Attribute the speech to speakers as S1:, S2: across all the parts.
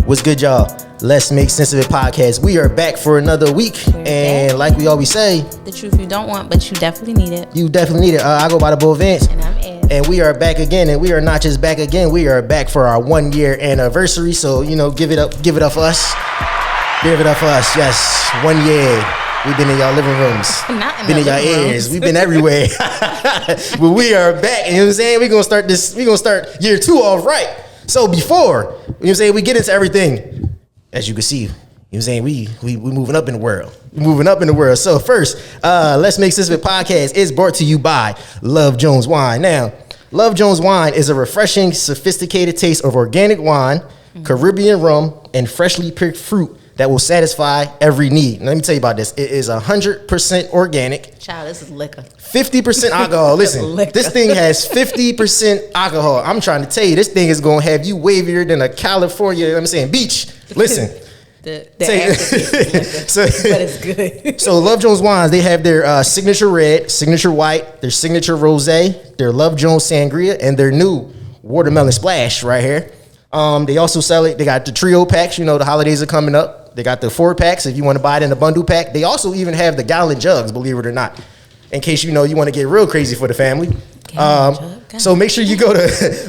S1: What's good, y'all? Let's Make Sense of It podcast. We are back for another week. And like we always say,
S2: the truth you don't want, but you definitely need it.
S1: You definitely need it. I go by the Bull Vance.
S2: And I'm Ed.
S1: And we are back again. And we are not just back again. We are back for our 1 year anniversary. So, give it up for us. Give it up for us. Yes. 1 year. We've been in y'all living rooms.
S2: Not in
S1: been in y'all ears. We've been everywhere. But we are back. You know what I'm saying? We're going to start year 2 off right. So before, we get into everything, as you can see, we moving up in the world. We're moving up in the world. So first, Let's Make Sense of It podcast is brought to you by Love Jones Wine. Now, Love Jones Wine is a refreshing, sophisticated taste of organic wine, Caribbean rum, and freshly picked fruit that will satisfy every need. Let me tell you about this. It is 100% organic.
S2: Child, this is liquor.
S1: 50% alcohol. Listen, this thing has 50% alcohol. I'm trying to tell you, this thing is going to have you wavier than a California, beach. Listen.
S2: the so, but it's good.
S1: So Love Jones Wines, they have their signature red, signature white, their signature rosé, their Love Jones Sangria, and their new watermelon splash right here. They also sell it. They got the trio packs. The holidays are coming up. They got the 4 packs if you want to buy it in a bundle pack. They also even have the gallon jugs, believe it or not, in case you want to get real crazy for the family. So make sure you go to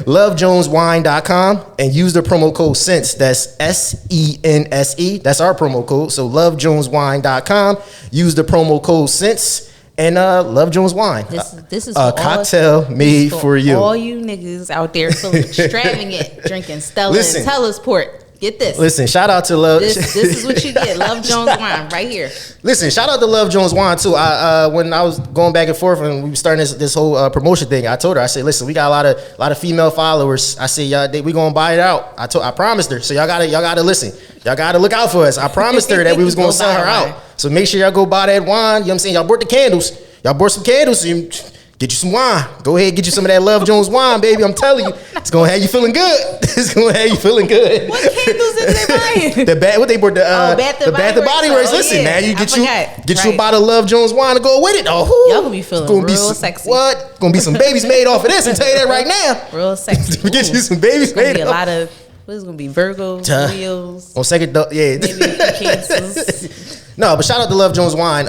S1: lovejoneswine.com and use the promo code SENSE. That's SENSE. That's our promo code. So lovejoneswine.com. Use the promo code SENSE and Love Jones Wine.
S2: This is
S1: a cocktail made for you.
S2: All you niggas out there feeling extravagant, drinking Stella and Telesport. Get this.
S1: Listen, shout out to Love.
S2: This is what you get. Love Jones Wine right here.
S1: Listen, shout out to Love Jones Wine too. When I was going back and forth and we were starting this whole promotion thing, I told her, I said, listen, we got a lot of female followers. I said, y'all, we gonna buy it out. I promised her. So y'all gotta listen. Y'all gotta look out for us. I promised her that we was gonna sell her out. So make sure y'all go buy that wine. You know what I'm saying? Y'all bought the candles. Y'all bought some candles. So get you some wine. Go ahead, get you some of that Love Jones wine, baby. I'm telling you, it's gonna have you feeling good. It's gonna have you feeling good.
S2: What candles is they buying?
S1: What they bought?
S2: Bath and
S1: Body Works. Listen, now you get you a bottle of Love Jones wine to go with it.
S2: Y'all gonna be feeling real sexy.
S1: What? Gonna be some babies made off of this. I tell you that right now.
S2: Real sexy.
S1: Get you some babies made.
S2: Be a lot of. What's gonna be Virgos, Leos?
S1: On second thought, yeah.
S2: Maybe Cancers.
S1: No, but shout out to Love Jones Wine.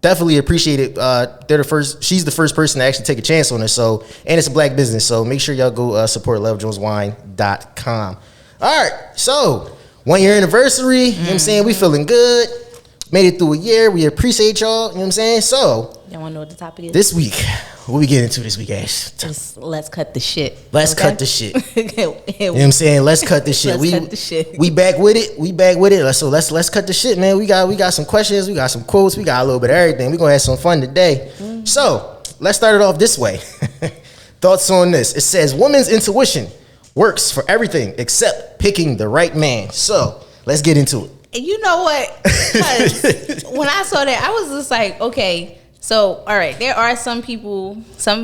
S1: Definitely appreciate it. They're the first. She's the first person to actually take a chance on it. So, and it's a black business. So make sure y'all go support lovejoneswine.com. All right. So 1 year anniversary. You know what I'm saying? We feeling good. Made it through a year. We appreciate y'all. You know what I'm saying? So
S2: y'all want to know what the topic is?
S1: This week, what we get into this week, Ash?
S2: Let's cut the shit.
S1: Let's cut the shit. You know what I'm saying? Let's cut the shit. We back with it. So let's cut the shit, man. We got some questions. We got some quotes. We got a little bit of everything. We're gonna have some fun today. So let's start it off this way. Thoughts on this? It says women's intuition works for everything except picking the right man. So let's get into it.
S2: You know what? Because when I saw that, I was just like, okay. So, all right, there are some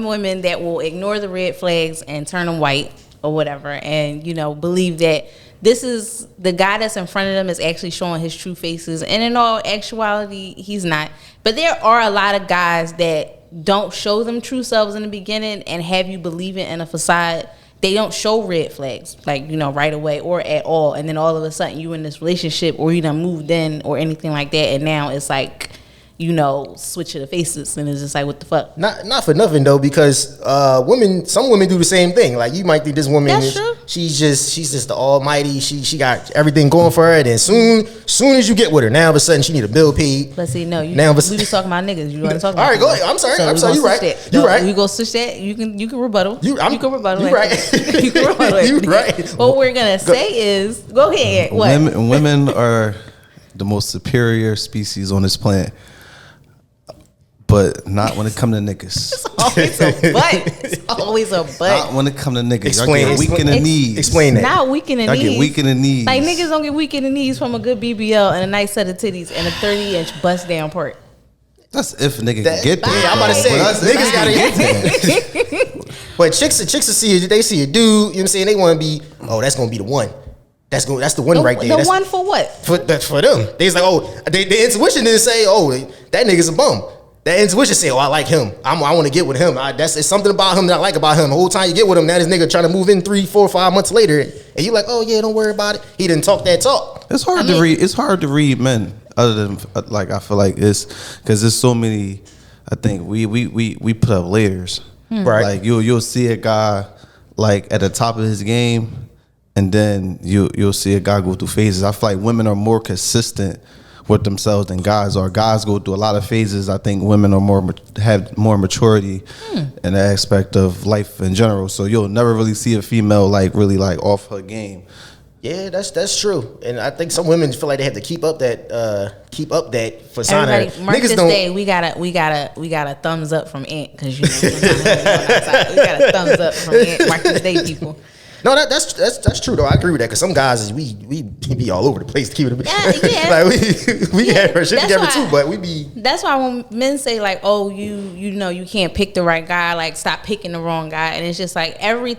S2: women that will ignore the red flags and turn them white or whatever, and, believe that this is the guy that's in front of them is actually showing his true faces. And in all actuality, he's not. But there are a lot of guys that don't show them true selves in the beginning and have you believing in a facade. They don't show red flags, right away or at all. And then all of a sudden you in this relationship or you done moved in or anything like that. And now it's like, switch of the faces, and it's just like, what the fuck?
S1: Not for nothing though, because some women do the same thing. Like you might think this woman she's just the almighty. She got everything going for her, and then soon as you get with her, now all of a sudden she need a bill paid.
S2: Let's see, no, we just talking about niggas. You want to talk about?
S1: All right, go ahead. I'm sorry. You right. You right.
S2: We go switch that. You can rebuttal. You can rebuttal.
S1: You right.
S2: You can rebuttal.
S1: You right.
S2: What we're gonna say is, go ahead. What?
S3: Women are the most superior species on this planet. But not when it come to niggas.
S2: It's always a but.
S3: Not when it come to niggas. Y'all get weak in the knees.
S1: Explain that.
S2: Not weak in the knees.
S3: Y'all get weak in the knees.
S2: Like niggas don't get weak in the knees from a good BBL and a nice set of titties and a 30-inch bust down part.
S3: That's if a nigga can get there.
S1: Yeah, I'm about to say niggas gotta get there. But chicks will see it. They see a dude. You know what I'm saying? They want to be. Oh, that's gonna be the one. That's the one right there.
S2: The one for what?
S1: For them. They's like, oh, their intuition didn't say, oh, that nigga's a bum. That intuition say, oh, I like him. I want to get with him. It's something about him that I like about him. The whole time you get with him, now this nigga trying to move in 3, 4, 5 months later, and and you like, oh yeah, don't worry about it. He didn't talk that talk.
S3: It's hard to read. It's hard to read men. Other than like, I feel like it's because there's so many. I think we put up layers.
S1: Right.
S3: Like you'll see a guy like at the top of his game, and then you'll see a guy go through phases. I feel like women are more consistent with themselves than guys are. Guys go through a lot of phases. I think women are have more maturity in the aspect of life in general. So you'll never really see a female like really like off her game.
S1: Yeah, that's true, and I think some women feel like they have to keep up that persona.
S2: Everybody, mark this day. We got a thumbs up from Ant because we got a thumbs up from Ant. Mark this day, people.
S1: No, that's true though. I agree with that because some guys we be all over the place to keep it.
S2: Yeah.
S1: Like we have our shit together too, but we be.
S2: That's why when men say like, "Oh, you know you can't pick the right guy," like stop picking the wrong guy, and it's just like every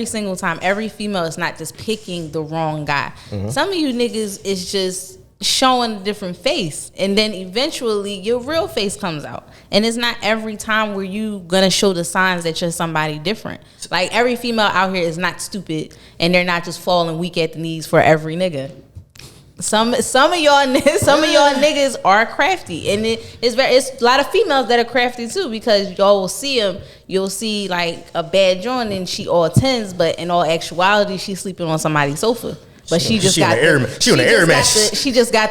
S2: single time, every female is not just picking the wrong guy. Mm-hmm. Some of you niggas is just showing a different face, and then eventually your real face comes out. And it's not every time where you gonna show the signs that you're somebody different. Like every female out here is not stupid, and they're not just falling weak at the knees for every nigga. Some of y'all niggas are crafty, and it's a lot of females that are crafty too, because y'all will see them. You'll see like a bad joint and she all tens, but in all actuality she sleeping on somebody's sofa. But she just got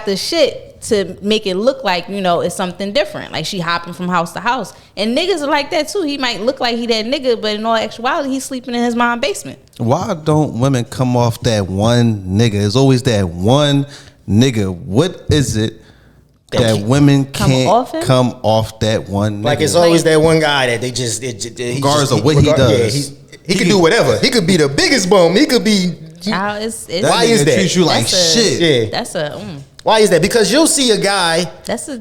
S2: the shit to make it look like, you know, it's something different. Like she hopping from house to house. And niggas are like that too. He might look like he that nigga, but in all actuality, he's sleeping in his mom's basement.
S3: Why don't women come off that one nigga? It's always that one nigga. What is it that women can't come off that one nigga?
S1: Like it's always that one guy that they just
S3: regardless of what he does.
S1: Yeah, he can do whatever. He could be the biggest bum. He could be.
S2: Child,
S1: why is that?
S3: Treat you like shit.
S1: Yeah. Why is that? Because you'll see a guy.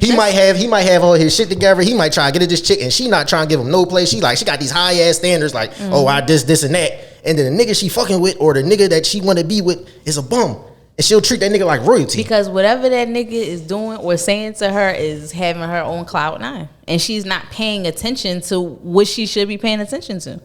S1: He might have all his shit together. He might try to get at this chick, and she not trying to give him no play. She got these high ass standards. Like, oh, I this and that. And then the nigga she fucking with, or the nigga that she want to be with, is a bum, and she'll treat that nigga like royalty.
S2: Because whatever that nigga is doing or saying to her is having her own clout nine, and she's not paying attention to what she should be paying attention to.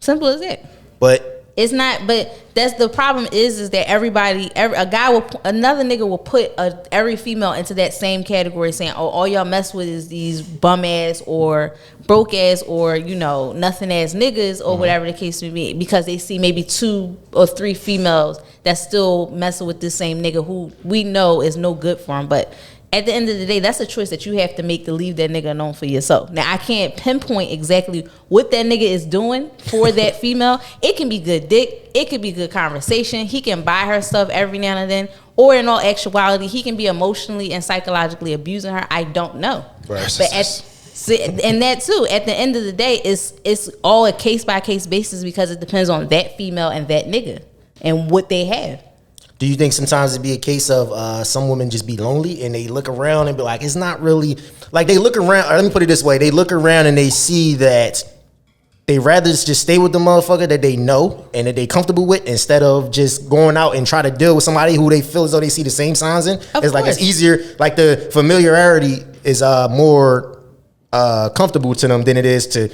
S2: Simple as that.
S1: But.
S2: It's not, but that's the problem is that another nigga will put every female into that same category, saying, oh, all y'all mess with is these bum ass or broke ass or, you know, nothing ass niggas or whatever the case may be, because they see maybe 2 or 3 females that still messing with this same nigga who we know is no good for him. But at the end of the day, that's a choice that you have to make to leave that nigga alone for yourself. Now, I can't pinpoint exactly what that nigga is doing for that female. It can be good dick. It could be good conversation. He can buy her stuff every now and then. Or in all actuality, he can be emotionally and psychologically abusing her. I don't know.
S1: Right.
S2: But and that too, at the end of the day, it's all a case-by-case basis because it depends on that female and that nigga and what they have.
S1: Do you think sometimes it'd be a case of some women just be lonely and they look around and be like, it's not really like they look around. Or let me put it this way. They look around and they see that they rather just stay with the motherfucker that they know and that they comfortable with instead of just going out and try to deal with somebody who they feel as though they see the same signs in. Like it's easier. Like the familiarity is more comfortable to them than it is to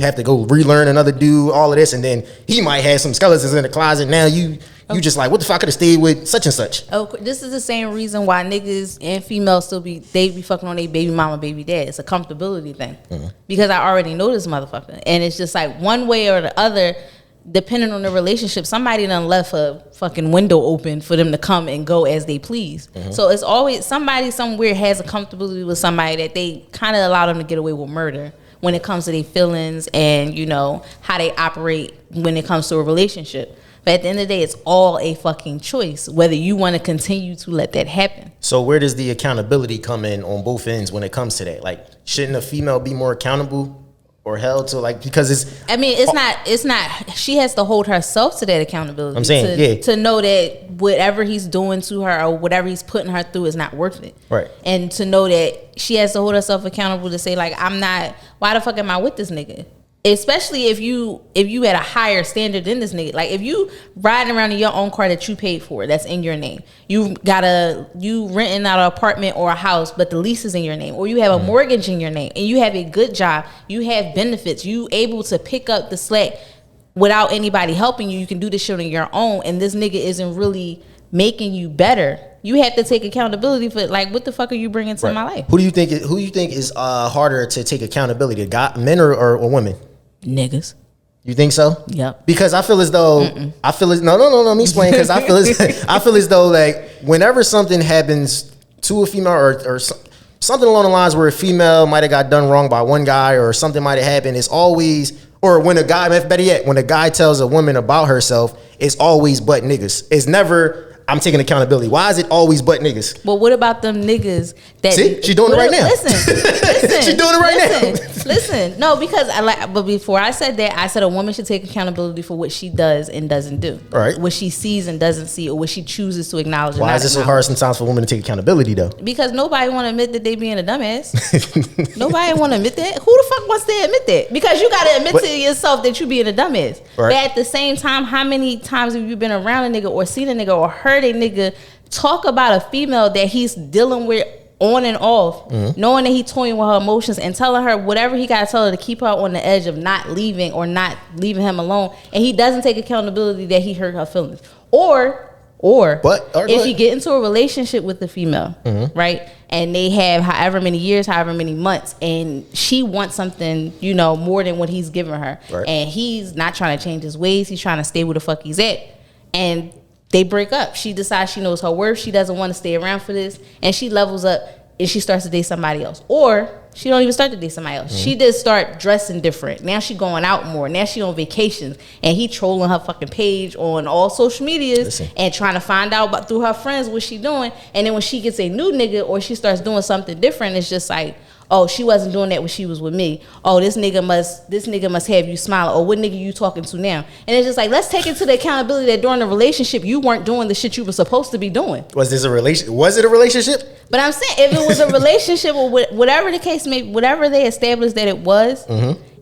S1: have to go relearn another dude, all of this, and then he might have some skeletons in the closet. Now you just like, what the fuck, I could have stayed with such and such.
S2: Oh, this is the same reason why niggas and females be fucking on their baby mama, baby dad. It's a comfortability thing. Mm-hmm. Because I already know this motherfucker. And it's just like one way or the other, depending on the relationship, somebody done left a fucking window open for them to come and go as they please. Mm-hmm. So it's always somebody somewhere has a comfortability with somebody that they kind of allow them to get away with murder when it comes to their feelings and, you know, how they operate when it comes to a relationship. But at the end of the day, it's all a fucking choice, whether you want to continue to let that happen.
S1: So where does the accountability come in on both ends when it comes to that? Like, shouldn't a female be more accountable or held to, like, because it's not, she has to hold herself to that accountability. I'm saying,
S2: to know that whatever he's doing to her or whatever he's putting her through is not worth it.
S1: Right.
S2: And to know that she has to hold herself accountable to say, like, why the fuck am I with this nigga? Especially if you at a higher standard than this nigga. Like if you riding around in your own car that you paid for, that's in your name. You renting out an apartment or a house, but the lease is in your name. Or you have a mortgage in your name and you have a good job. You have benefits. You able to pick up the slack. without anybody helping you, you can do this shit on your own, and this nigga isn't really making you better. You have to take accountability for, like, what the fuck are you bringing to my life?
S1: Who do you think is harder to take accountability, men or women?
S2: Niggas.
S1: You think so?
S2: Yep.
S1: Because I feel as though no. Let me explain. Because I feel as though, like, whenever something happens to a female or something along the lines where a female might have got done wrong by one guy or something might have happened, it's always, or when a guy, better yet, when a guy tells a woman about herself, it's always but niggas. It's never, I'm taking accountability. Why is it always but niggas?
S2: Well, what about them niggas that...
S1: See? She doing it right now.
S2: Listen.
S1: She doing it right now.
S2: Listen. No, because but before I said that, I said a woman should take accountability for what she does and doesn't do.
S1: All right.
S2: What she sees and doesn't see, or what she chooses to acknowledge.
S1: Why is it so hard sometimes for women to take accountability, though?
S2: Because nobody want to admit that they being a dumbass. Nobody want to admit that. Who the fuck wants to admit that? Because you got to admit to yourself that you being a dumbass. Right. But at the same time, how many times have you been around a nigga or seen a nigga or heard a nigga talk about a female that he's dealing with on and off, knowing that he's toying with her emotions and telling her whatever he got to tell her to keep her on the edge of not leaving or not leaving him alone, and he doesn't take accountability that he hurt her feelings, or if you get into a relationship with the female, right, and they have however many years, however many months, and she wants something, more than what he's giving her, right, and he's not trying to change his ways, he's trying to stay where the fuck he's at, and they break up. She decides she knows her worth. She doesn't want to stay around for this. And she levels up and she starts to date somebody else. Or she don't even start to date somebody else. She just start dressing different. Now she going out more. Now she on vacations. And he trolling her fucking page on all social medias and trying to find out through her friends what she doing. And then when she gets a new nigga or she starts doing something different, it's just like, oh, she wasn't doing that when she was with me. Oh, this nigga must have you smiling. Or what nigga you talking to now? And it's just like, let's take it to the accountability that during the relationship you weren't doing the shit you were supposed to be doing.
S1: Was it a relationship?
S2: But I'm saying, if it was a relationship or whatever the case may be, whatever they established that it was,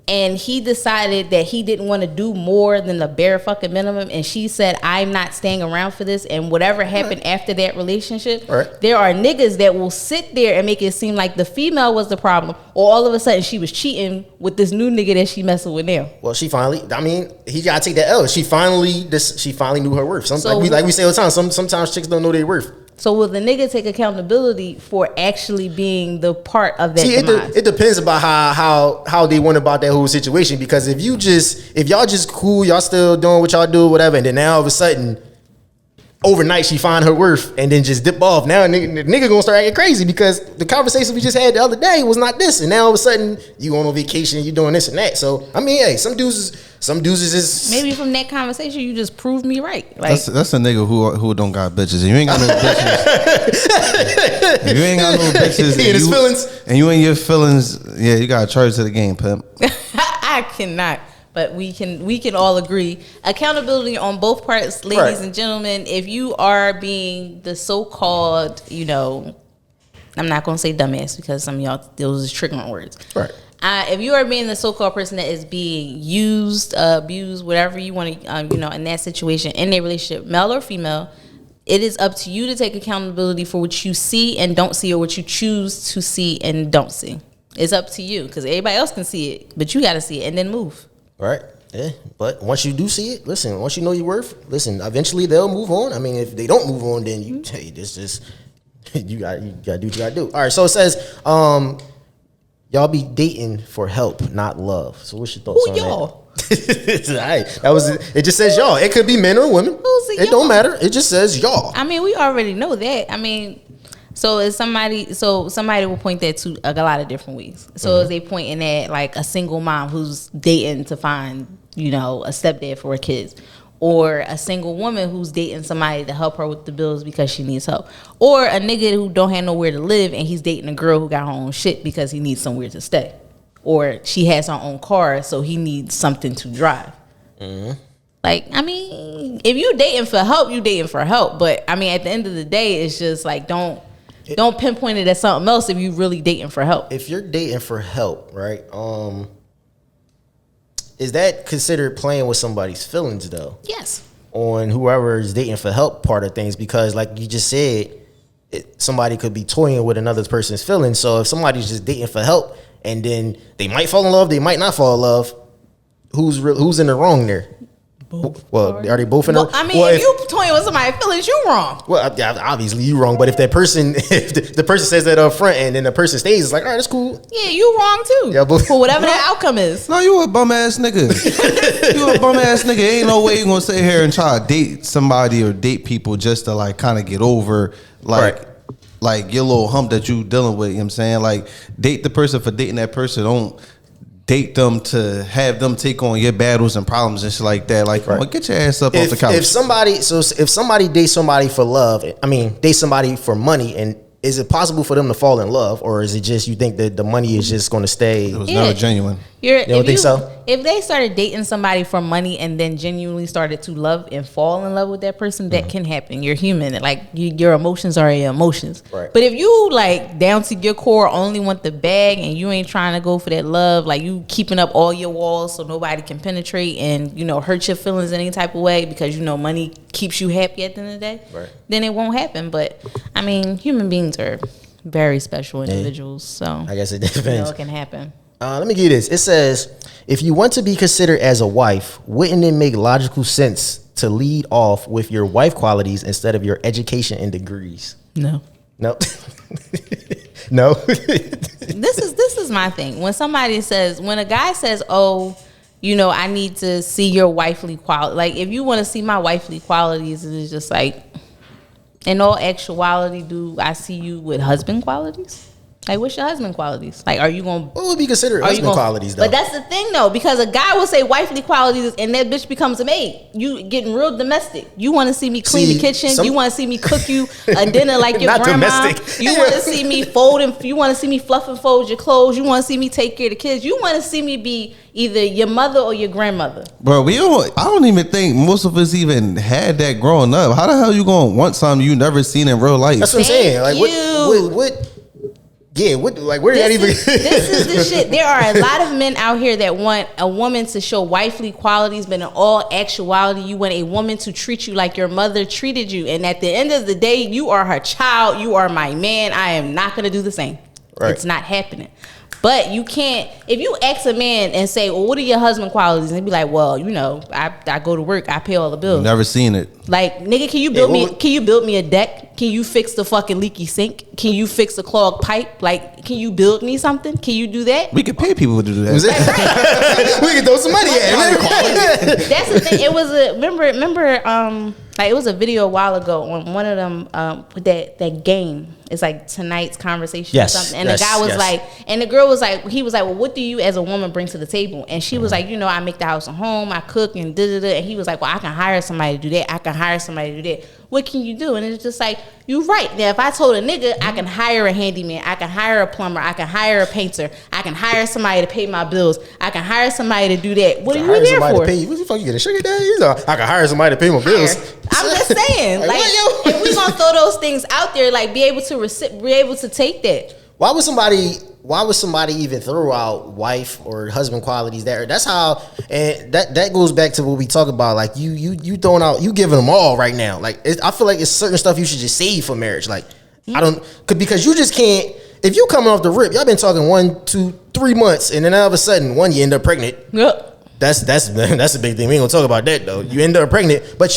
S2: and he decided that he didn't want to do more than the bare fucking minimum, and she said, I'm not staying around for this, and whatever happened after that relationship, there are niggas that will sit there and make it seem like the female was the problem, or all of a sudden she was cheating with this new nigga that she messing with now.
S1: Well, he gotta take that L. She finally knew her worth. Like we say all the time, sometimes chicks don't know their worth.
S2: So will the nigga take accountability for actually being the part of that demise?
S1: It depends about how they went about that whole situation. Because if y'all just cool, y'all still doing what y'all do, whatever, and then now all of a sudden, overnight she find her worth and then just dip off. Now the nigga gonna start acting crazy because the conversation we just had the other day was not this, and now all of a sudden you on vacation, you doing this and that. So I mean, hey, some dudes is just
S2: maybe from that conversation you just proved me right. Like
S3: that's a nigga who don't got bitches. And you ain't got no bitches. You ain't got no bitches.
S1: He in his feelings.
S3: And you in your feelings. Yeah, you got to charge to the game, pimp.
S2: I cannot. But we can all agree. Accountability on both parts, ladies and gentlemen. If you are being the so-called, I'm not going to say dumbass because some of y'all, those are triggering words.
S1: Right.
S2: If you are being the so-called person that is being used, abused, whatever you want to, in that situation, in a relationship, male or female, it is up to you to take accountability for what you see and don't see, or what you choose to see and don't see. It's up to you, because everybody else can see it, but you got to see it and then move.
S1: Right. Yeah. But once you do see it, listen, once you know your worth, listen, eventually they'll move on. I mean, if they don't move on, then you gotta do what you gotta do. All right. So it says, y'all be dating for help, not love. So what's your thoughts on
S2: y'all?
S1: That? That was it. It just says y'all. It could be men or women.
S2: Who's it?
S1: It don't matter. It just says y'all.
S2: I mean, we already know that. I mean, so somebody will point that to a lot of different ways. So is they pointing at like a single mom who's dating to find, a stepdad for her kids, or a single woman who's dating somebody to help her with the bills because she needs help, or a nigga who don't have nowhere to live and he's dating a girl who got her own shit because he needs somewhere to stay, or she has her own car so he needs something to drive. Like, I mean, if you dating for help, you dating for help. But I mean, at the end of the day, it's just like don't pinpoint it at something else if you really dating for help.
S1: If you're dating for help, right? Is that considered playing with somebody's feelings though?
S2: Yes.
S1: On whoever is dating for help part of things, because like you just said, somebody could be toying with another person's feelings. So if somebody's just dating for help and then they might fall in love, they might not fall in love, who's in the wrong there? Well, are they both in?
S2: Well, I mean, if you toying with somebody's feelings, you wrong.
S1: Well, obviously you wrong. But if that person, if the person says that up front and then the person stays, it's like, all right, that's cool.
S2: Yeah, you wrong too.
S1: Yeah, but
S2: for whatever the outcome is.
S3: No, you a bum ass nigga. You a bum ass nigga. Ain't no way you gonna sit here and try to date somebody or date people just to like kind of get over like your little hump that you dealing with. You know what I'm saying? Like, date the person for dating that person. Don't date them to have them take on your battles and problems and shit like that. Like, well, get your ass up off the couch.
S1: If somebody dates somebody for love, I mean, date somebody for money, and is it possible for them to fall in love, or is it just you think that the money is just going to stay?
S3: It was never genuine.
S1: You don't think so?
S2: If they started dating somebody for money and then genuinely started to love and fall in love with that person, that can happen. You're human. Like, your emotions are your emotions.
S1: Right.
S2: But if you, like, down to your core only want the bag and you ain't trying to go for that love, like you keeping up all your walls so nobody can penetrate and, you know, hurt your feelings in any type of way because, you know, money keeps you happy at the end of the day, then it won't happen. But, I mean, human beings are very special individuals. So
S1: I guess it depends.
S2: You know, it can happen.
S1: Let me give you this. It says, if you want to be considered as a wife, wouldn't it make logical sense to lead off with your wife qualities instead of your education and degrees?
S2: No.
S1: No.
S2: This is my thing. When a guy says, oh, you know, I need to see your wifely quality. Like, if you want to see my wifely qualities, it's just like, in all actuality, do I see you with husband qualities? Like, what's your husband qualities? Like, are you going to...
S1: What would be considered husband qualities, though?
S2: But that's the thing, though, because a guy will say wifely qualities and that bitch becomes a maid. You getting real domestic. You want to see me clean the kitchen. You want to see me cook you a dinner like your
S1: Not
S2: grandma.
S1: domestic.
S2: You want to see me you want to see me fluff and fold your clothes. You want to see me take care of the kids. You want to see me be either your mother or your grandmother.
S3: Bro, I don't even think most of us even had that growing up. How the hell you going to want something you never seen in real life?
S1: That's what I'm saying. Like, what yeah, where did that even...
S2: This is the shit. There are a lot of men out here that want a woman to show wifely qualities, but in all actuality, you want a woman to treat you like your mother treated you. And at the end of the day, you are her child. You are my man. I am not going to do the same. Right. It's not happening. But you can't, if you ask a man and say, well, what are your husband qualities? And he'd be like, well, you know, I go to work, I pay all the bills.
S3: Never seen it.
S2: Like, nigga, can you build me a deck? Can you fix the fucking leaky sink? Can you fix the clogged pipe? Like, can you build me something? Can you do that?
S3: We could pay people to do that.
S1: We could throw some money at it.
S2: That's the thing. It was remember, like, it was a video a while ago on one of them with that game. It's like Tonight's Conversation or something. And the guy was like, and the girl was like, he was like, well, what do you as a woman bring to the table? And she was like, you know, I make the house a home, I cook and da-da-da. And he was like, well, I can hire somebody to do that. I can hire somebody to do that. What can you do? And it's just like, you're right. Now, if I told a nigga I can hire a handyman, I can hire a plumber, I can hire a painter, I can hire somebody to pay my bills, I can hire somebody to do that. What are you there for?
S1: What the fuck you get a sugar daddy? I can hire somebody to pay my bills.
S2: I'm just saying, like if we gonna throw those things out there, like be able to take that.
S1: Why would somebody even throw out wife or husband qualities there? That's how, and that goes back to what we talk about. Like you throwing out, you giving them all right now. Like I feel like it's certain stuff you should just save for marriage. Like because you just can't. If you coming off the rip, y'all been talking 1, 2, 3 months, and then all of a sudden you end up pregnant.
S2: Yep.
S1: That's a big thing. We ain't gonna talk about that though. You end up pregnant, but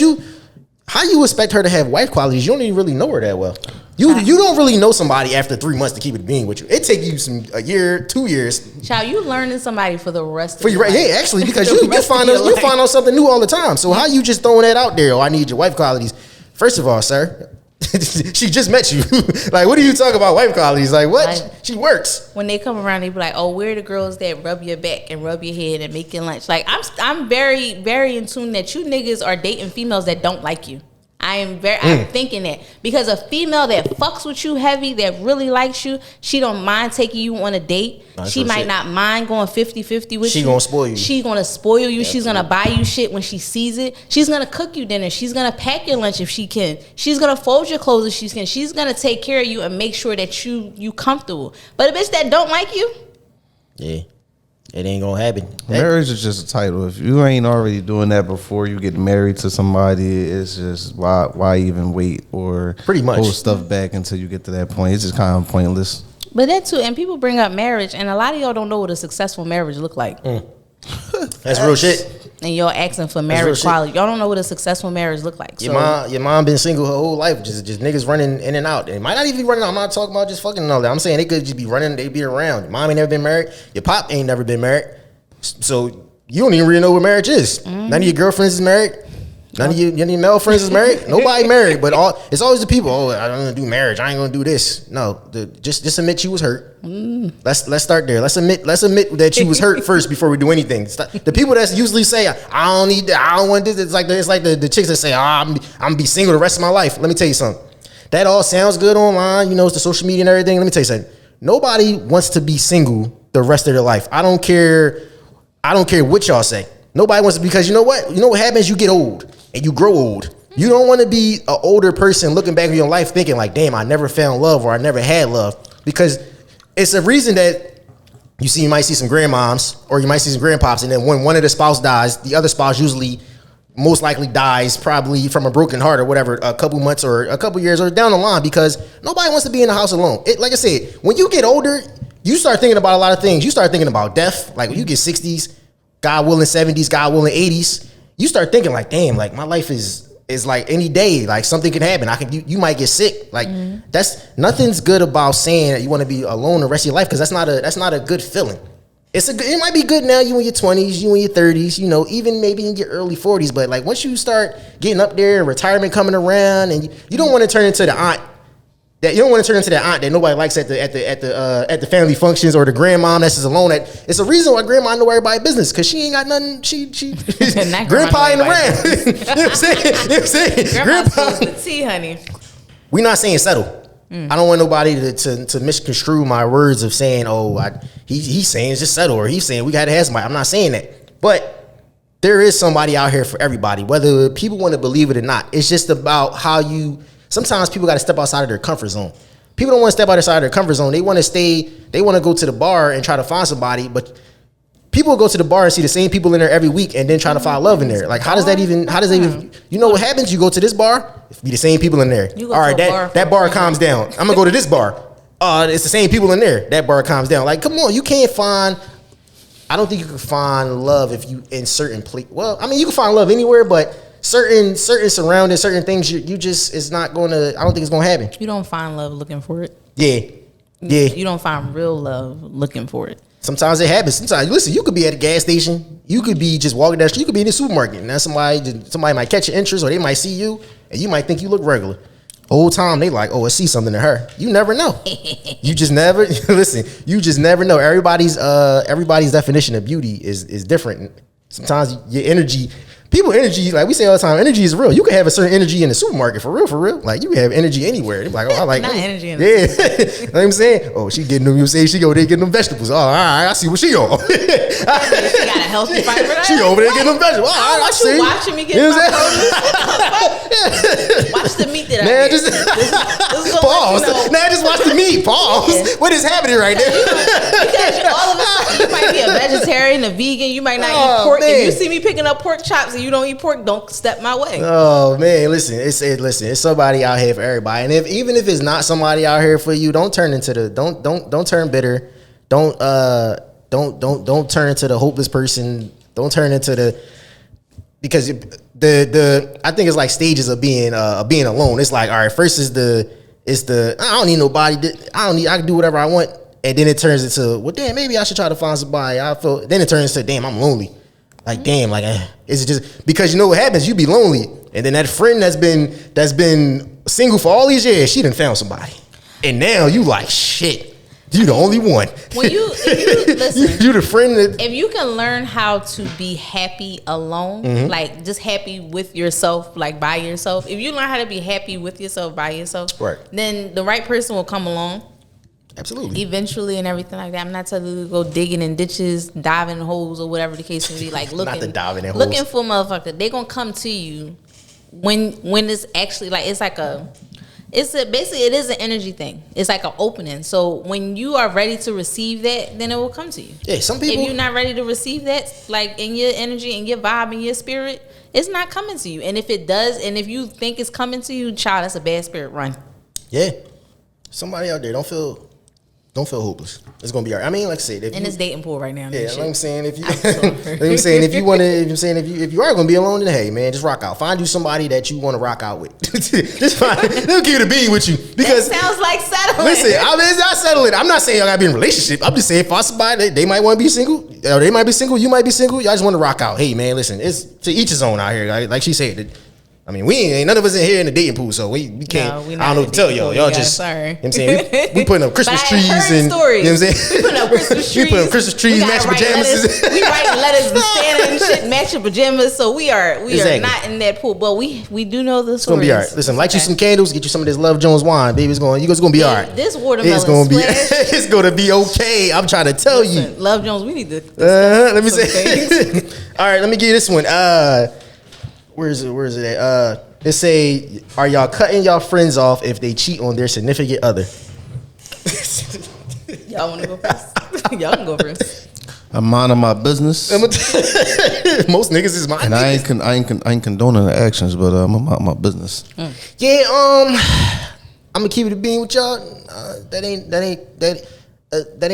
S1: how you expect her to have wife qualities? You don't even really know her that well. You don't really know somebody after 3 months to keep it being with you. It take you a year, 2 years.
S2: Child, you learning somebody for the rest of your life.
S1: Yeah, actually, because you find out something new all the time. So how you just throwing that out there? Oh, I need your wife qualities. First of all, sir, she just met you. Like, what are you talking about wife qualities? Like, what? She works.
S2: When they come around, they be like, "Oh, where are the girls that rub your back and rub your head and make your lunch?" Like, I'm very, very in tune that you niggas are dating females that don't like you. I'm thinking that because a female that fucks with you heavy, that really likes you, she don't mind taking you on a date. She might not mind going 50-50 with you.
S1: She gonna spoil you.
S2: She gonna spoil you. She's gonna buy you shit when she sees it. She's gonna cook you dinner. She's gonna pack your lunch if she can. She's gonna fold your clothes if she can. She's gonna take care of you and make sure that you comfortable. But a bitch that don't like you,
S1: yeah. It ain't gonna happen.
S3: Marriage is just a title. If you ain't already doing that before you get married to somebody, it's just why even wait or
S1: pretty much
S3: hold stuff back until you get to that point. It's just kind of pointless.
S2: But that too, and people bring up marriage, and a lot of y'all don't know what a successful marriage look like.
S1: That's real shit.
S2: And y'all asking for marriage quality. Y'all don't know what a successful marriage look like.
S1: Your mom been single her whole life, just niggas running in and out. It might not even be running out. I'm not talking about just fucking and all that. I'm saying they could just be running, they be around. Your mom ain't never been married. Your pop ain't never been married. So you don't even really know what marriage is. None of your girlfriends is married. None of your male friends is married. Nobody married, but it's always the people. Oh, I don't gonna do marriage. I ain't gonna do this. No, just admit you was hurt. Let's start there. Let's admit that you was hurt first before we do anything. The people that usually say I don't need that. I don't want this. It's like the chicks that say I'm gonna be single the rest of my life. Let me tell you something. That all sounds good online. You know, it's the social media and everything. Let me tell you something. Nobody wants to be single the rest of their life. I don't care what y'all say. Nobody wants to, because you know what? You know what happens? You get old and you grow old. You don't want to be an older person looking back on your life thinking like, damn, I never found love or I never had love. Because it's a reason that you might see some grandmoms or you might see some grandpops, and then when one of the spouse dies, the other spouse usually most likely dies probably from a broken heart or whatever, a couple months or a couple years or down the line, because nobody wants to be in the house alone. Like I said, when you get older, you start thinking about a lot of things. You start thinking about death. Like when you get 60s, God willing 70s, God willing 80s, you start thinking like, damn, like my life is like any day, like something can happen. You might get sick. Like nothing's good about saying that you want to be alone the rest of your life, because that's not a good feeling. It might be good now, you in your 20s, you in your 30s, you know, even maybe in your early 40s, but like once you start getting up there and retirement coming around, and you don't want to turn into the aunt that nobody likes at the family functions, or the grandmom that's just alone. It's a reason why grandma know everybody's business, because she ain't got nothing. She grandpa ain't around. You know what I'm saying?
S2: Grandma's the tea, honey.
S1: We're not saying settle. I don't want nobody to misconstrue my words of saying, he's saying just settle, or he's saying we got to have somebody. I'm not saying that, but there is somebody out here for everybody, whether people want to believe it or not. It's just about how you. Sometimes people got to step outside of their comfort zone. People don't want to step outside of their comfort zone. They want to stay. They want to go to the bar and try to find somebody, but people go to the bar and see the same people in there every week and then try to find love in there. Like, how does that even, you know what happens? You go to this bar, it be the same people in there. All right, that bar calms down. I'm gonna go to this bar. It's the same people in there. That bar calms down. Like, come on, you can't find, I don't think you can find love if you in certain place. Well, I mean, you can find love anywhere, but certain surroundings, certain things, you just, it's not gonna, I don't think it's gonna happen.
S2: You don't find love looking for it.
S1: Yeah.
S2: You don't find real love looking for it.
S1: Sometimes it happens. Sometimes, listen, you could be at a gas station. You could be just walking down the street. You could be in the supermarket. Now somebody might catch your interest, or they might see you, and you might think you look regular. Whole time they like, I see something in her. You never know. You just never listen. You just never know. Everybody's definition of beauty is different. Sometimes your energy. People energy, like we say all the time, energy is real. You can have a certain energy in the supermarket, for real. Like you can have energy anywhere. They're like, I like
S2: not energy in the
S1: supermarket. You know what I'm saying? She getting them, you say she go there getting them vegetables. All right, I see what she on.
S2: She got a healthy fiber.
S1: She over there getting them vegetables. All right, I see.
S2: Watching me get my produce. Watch the meat that I
S1: just pause. Now just watch the meat. Pause. Yeah. What is happening right now?
S2: Because all of us, you might be a vegetarian, a vegan. You might not eat pork. Man. If you see me picking up pork chops and you don't eat pork, don't step my way.
S1: Oh man, listen, it's somebody out here for everybody. And even if it's not somebody out here for you, don't turn into the don't turn bitter. Don't turn into the hopeless person. Don't turn into the, because the I think it's like stages of being alone. It's like, all right, first is the I don't need nobody. I can do whatever I want, and then it turns into, well, damn, maybe I should try to find somebody. Then it turns into, damn, I'm lonely. Like, damn, like, is it just because you know what happens? You be lonely, and then that friend that's been single for all these years, she done found somebody, and now you like, shit, you the only one.
S2: When if you listen,
S1: you the friend that,
S2: if you can learn how to be happy alone, like just happy with yourself, like by yourself. If you learn how to be happy with yourself by yourself,
S1: right,
S2: then the right person will come along.
S1: Absolutely.
S2: Eventually and everything like that. I'm not telling you to go digging in ditches, diving in holes, or whatever the case may be. Like looking,
S1: not the diving in holes.
S2: Looking for a motherfucker. They gonna come to you when it's actually like basically it is an energy thing. It's like an opening. So when you are ready to receive that, then it will come to you.
S1: Yeah, some people.
S2: If you're not ready to receive that, like in your energy and your vibe and your spirit, it's not coming to you. And if it does, and if you think it's coming to you, child, that's a bad spirit. Run.
S1: Yeah. Somebody out there, don't feel Don't feel hopeless. It's gonna be all right. I mean, like I said,
S2: in this dating pool right now.
S1: Yeah, like I'm saying, if you, if you want to, if you are gonna be alone, then hey, man, just rock out. Find you somebody that you want to rock out with. Just find. They'll keep it a bean with you because
S2: that sounds like settling.
S1: Listen, I mean, it's not settling. I'm not saying y'all gotta be in a relationship. I'm just saying, find somebody they might want to be single, or they might be single. You might be single. Y'all just want to rock out. Hey, man, listen, it's to each his own out here. Like she said. I mean, we ain't none of us in here in the dating pool, so we can't. No, I don't know what to tell y'all. Y'all just,
S2: sorry.
S1: You know what I'm saying? We putting up Christmas trees and
S2: stories.
S1: You know what I'm saying?
S2: We putting up Christmas trees.
S1: We putting up Christmas trees, matching pajamas.
S2: We writing letters and Santa and shit, matching pajamas. So we are not in that pool, but we do know the stories.
S1: It's gonna be all right. Listen, light you some candles, get you some of this Love Jones wine, baby. It's gonna be all right.
S2: This watermelon
S1: it's gonna be okay. I'm trying to tell you.
S2: Love Jones, we need to.
S1: Let me say. All right, let me give you this one. Where is it at? They say, are y'all cutting y'all friends off if they cheat on their significant other?
S2: Y'all want to go first? Y'all can go first.
S3: I'm minding my business.
S1: Most niggas is minding.
S3: And I ain't condoning the actions, but I'm minding my business.
S1: Yeah, I'm gonna keep it a bean with y'all. That ain't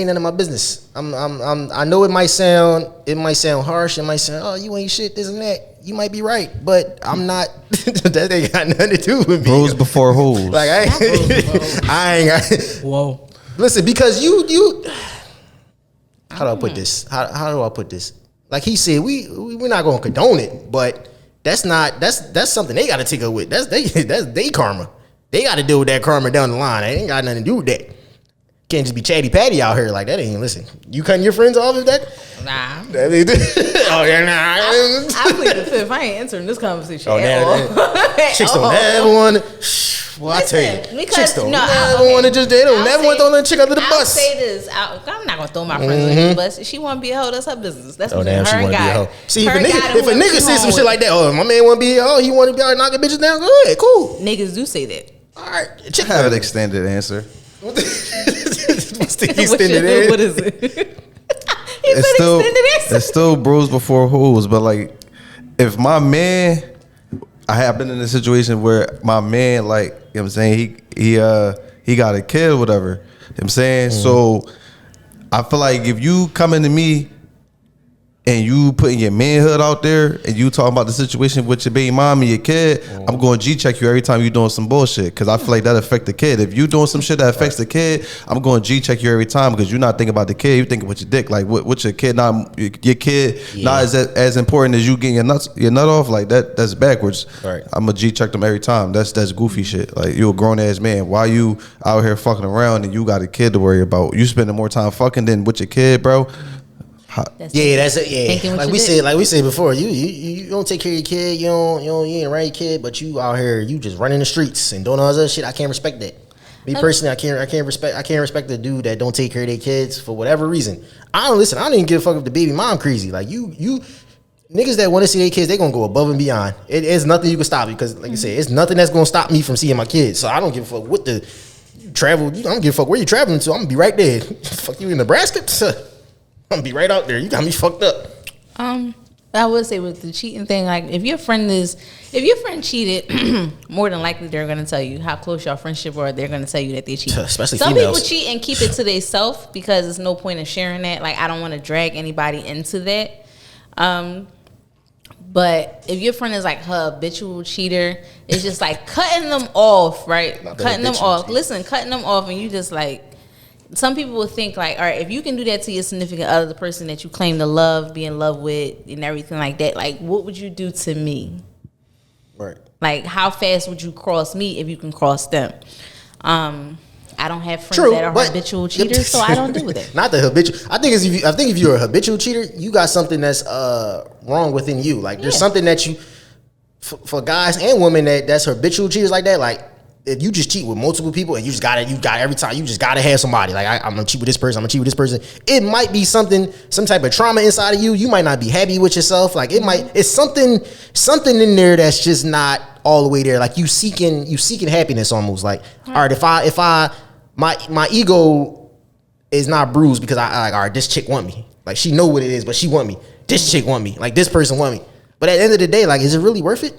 S1: none of my business. I know it might sound harsh. It might sound, oh, you ain't shit, this and that. You might be right, but I'm not. That ain't got nothing to do with me.
S3: Bros before hoes.
S1: Like I ain't got.
S2: Whoa.
S1: Listen, because you. How do I put this? How do I put this? Like he said, we're not gonna condone it, but that's something they got to take up with. That's they karma. They got to deal with that karma down the line. They ain't got nothing to do with that. Can't just be chatty patty out here like that. Ain't listen. You cutting your friends off of that?
S2: Nah.
S1: Oh yeah, nah.
S2: I plead the fifth. I ain't answering this conversation at all.
S1: Chicks don't never want to. Well, I tell you, chicks don't never want to they don't never want to throw that chick under the bus.
S2: I'll say this. I'm not gonna throw my friends under the bus. If she want to be a hoe, that's her business. That's between her and God.
S1: See, if a nigga says some shit like that, oh, my man want to be a hoe, he want to be out knocking bitches down. Go ahead, cool.
S2: Niggas do say that.
S1: All right,
S3: I have an extended answer.
S1: What's the extended answer?
S2: What is it?
S3: It's still bros before hoes, but like if my man, I have been in a situation where my man, like, you know what I'm saying, he got a kid or whatever. You know what I'm saying? So I feel like if you coming to me and you putting your manhood out there and you talking about the situation with your baby mom and your kid, I'm going to G-check you every time you doing some bullshit because I feel like that affect the kid. If you doing some shit that affects the kid, I'm going to G-check you every time because you're not thinking about the kid. You thinking with your dick. Like, what your kid not as important as you getting your nut off. Like, that's backwards.
S1: Right.
S3: I'm going to G-check them every time. That's goofy shit. Like, you a grown-ass man. Why you out here fucking around and you got a kid to worry about? You spending more time fucking than with your kid, bro.
S1: That's it. Yeah, like we said before, you don't take care of your kid, you ain't around your kid, but you out here, you just running the streets and doing all this other shit. I can't respect that. Me personally, I can't respect the dude that don't take care of their kids for whatever reason. I don't even give a fuck if the baby mom crazy. Like you niggas that want to see their kids, they gonna go above and beyond. It's nothing you can stop you because, like I said, it's nothing that's gonna stop me from seeing my kids. So I don't give a fuck what the travel. I don't give a fuck where you traveling to. I'm gonna be right there. Fuck you in Nebraska. I'm gonna be right out there. You got me fucked up.
S2: I would say with the cheating thing, like if your friend cheated, more than likely they're gonna tell you how close your friendship or they're gonna tell you that they cheat.
S1: Especially
S2: some
S1: females.
S2: people cheat and keep it to themselves because there's no point in sharing that. Like I don't want to drag anybody into that. But if your friend is like her habitual cheater, it's just like cutting them off, right? Cutting them off. Listen, cutting them off, and you just like. Some people will think like, all right, if you can do that to your significant other, the person that you claim to love, be in love with, and everything like that, like, what would you do to me?
S1: Right.
S2: Like, how fast would you cross me if you can cross them? I don't have friends that are habitual cheaters, so I don't do with it.
S1: Not the habitual. I think if you're a habitual cheater, you got something that's wrong within you. Like, there's something that you, for guys and women that's habitual cheaters like that, like. If you just cheat with multiple people and you got every time, you just gotta have somebody. Like I'm gonna cheat with this person, I'm gonna cheat with this person. It might be some type of trauma inside of you. You might not be happy with yourself. Like it's something in there that's just not all the way there. Like you seeking happiness almost. Like, all right, if my ego is not bruised because I like, all right, this chick want me. Like she know what it is, but she want me. This chick want me. Like this person want me. But at the end of the day, like, is it really worth it?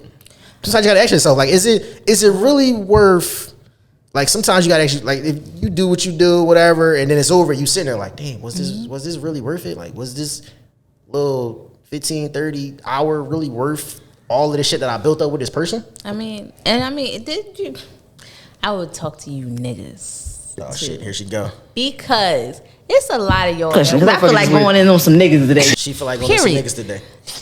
S1: Sometimes you gotta ask yourself, like, is it really worth like sometimes you gotta actually like if you do what you do, whatever, and then it's over, you sitting there like, damn, was this really worth it? Like, was this little 15, 30 hour really worth all of the shit that I built up with this person?
S2: I mean, did you? I would talk to you niggas.
S1: Oh shit, here she go.
S2: Because it's a lot of y'all.
S4: Because I feel like going in on some niggas today.
S1: She feel like going on some niggas today.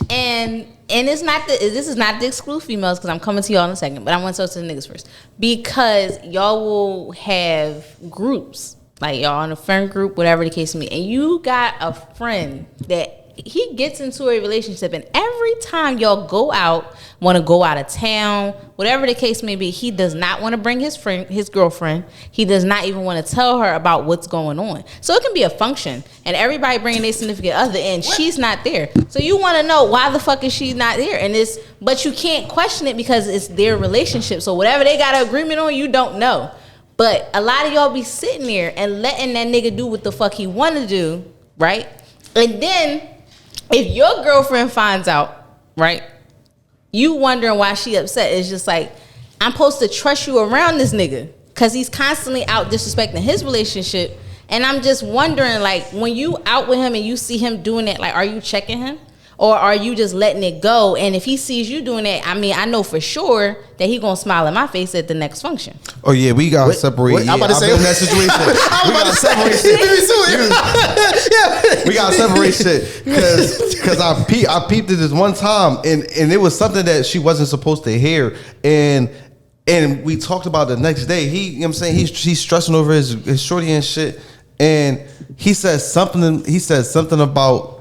S2: And it's not this is not to exclude females because I'm coming to y'all in a second, but I want to talk to the niggas first because y'all will have groups like y'all in a friend group, whatever the case may be, and you got a friend that he gets into a relationship, and every time y'all go out, want to go out of town, whatever the case may be, he does not want to bring his girlfriend. He does not even want to tell her about what's going on. So it can be a function, and everybody bringing their significant other, and she's not there. So you want to know why the fuck is she not there? But you can't question it because it's their relationship. So whatever they got an agreement on, you don't know. But a lot of y'all be sitting there and letting that nigga do what the fuck he want to do, right? And then if your girlfriend finds out, right, you wondering why she upset. It's just like, I'm supposed to trust you around this nigga because he's constantly out disrespecting his relationship. And I'm just wondering, like, when you out with him and you see him doing that, like, are you checking him? Or are you just letting it go? And if he sees you doing that, I mean, I know for sure that he gonna smile in my face at the next function.
S3: Oh yeah, we gotta separate.
S1: I'm about to say
S3: in that situation. We gotta separate shit. We gotta separate shit because I peeped it this one time and it was something that she wasn't supposed to hear and we talked about the next day. You know what I'm saying, he's stressing over his shorty and shit, and he said something about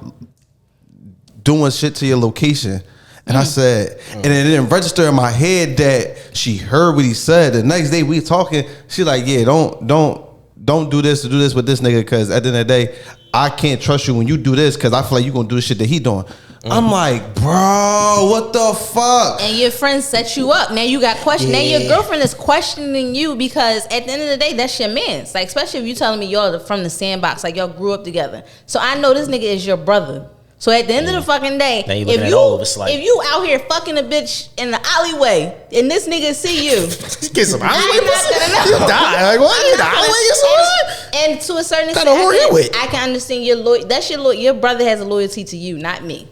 S3: doing shit to your location. And I said, and it didn't register in my head that she heard what he said. The next day we talking, she like, yeah, don't do this with this nigga, because at the end of the day, I can't trust you when you do this because I feel like you gonna do the shit that he doing. I'm like, bro, what the fuck?
S2: And your friend set you up. Now you got questioned. Now your girlfriend is questioning you because at the end of the day, that's your man's. Like, especially if you telling me y'all from the sandbox, like y'all grew up together. So I know this nigga is your brother. So at the end of the fucking day, if you out here fucking a bitch in the alleyway and this nigga see you,
S1: get some alleyway pussy, you die. Like what? You the alleyway?
S2: And to a certain extent, I can understand your that's your brother has a loyalty to you, not me.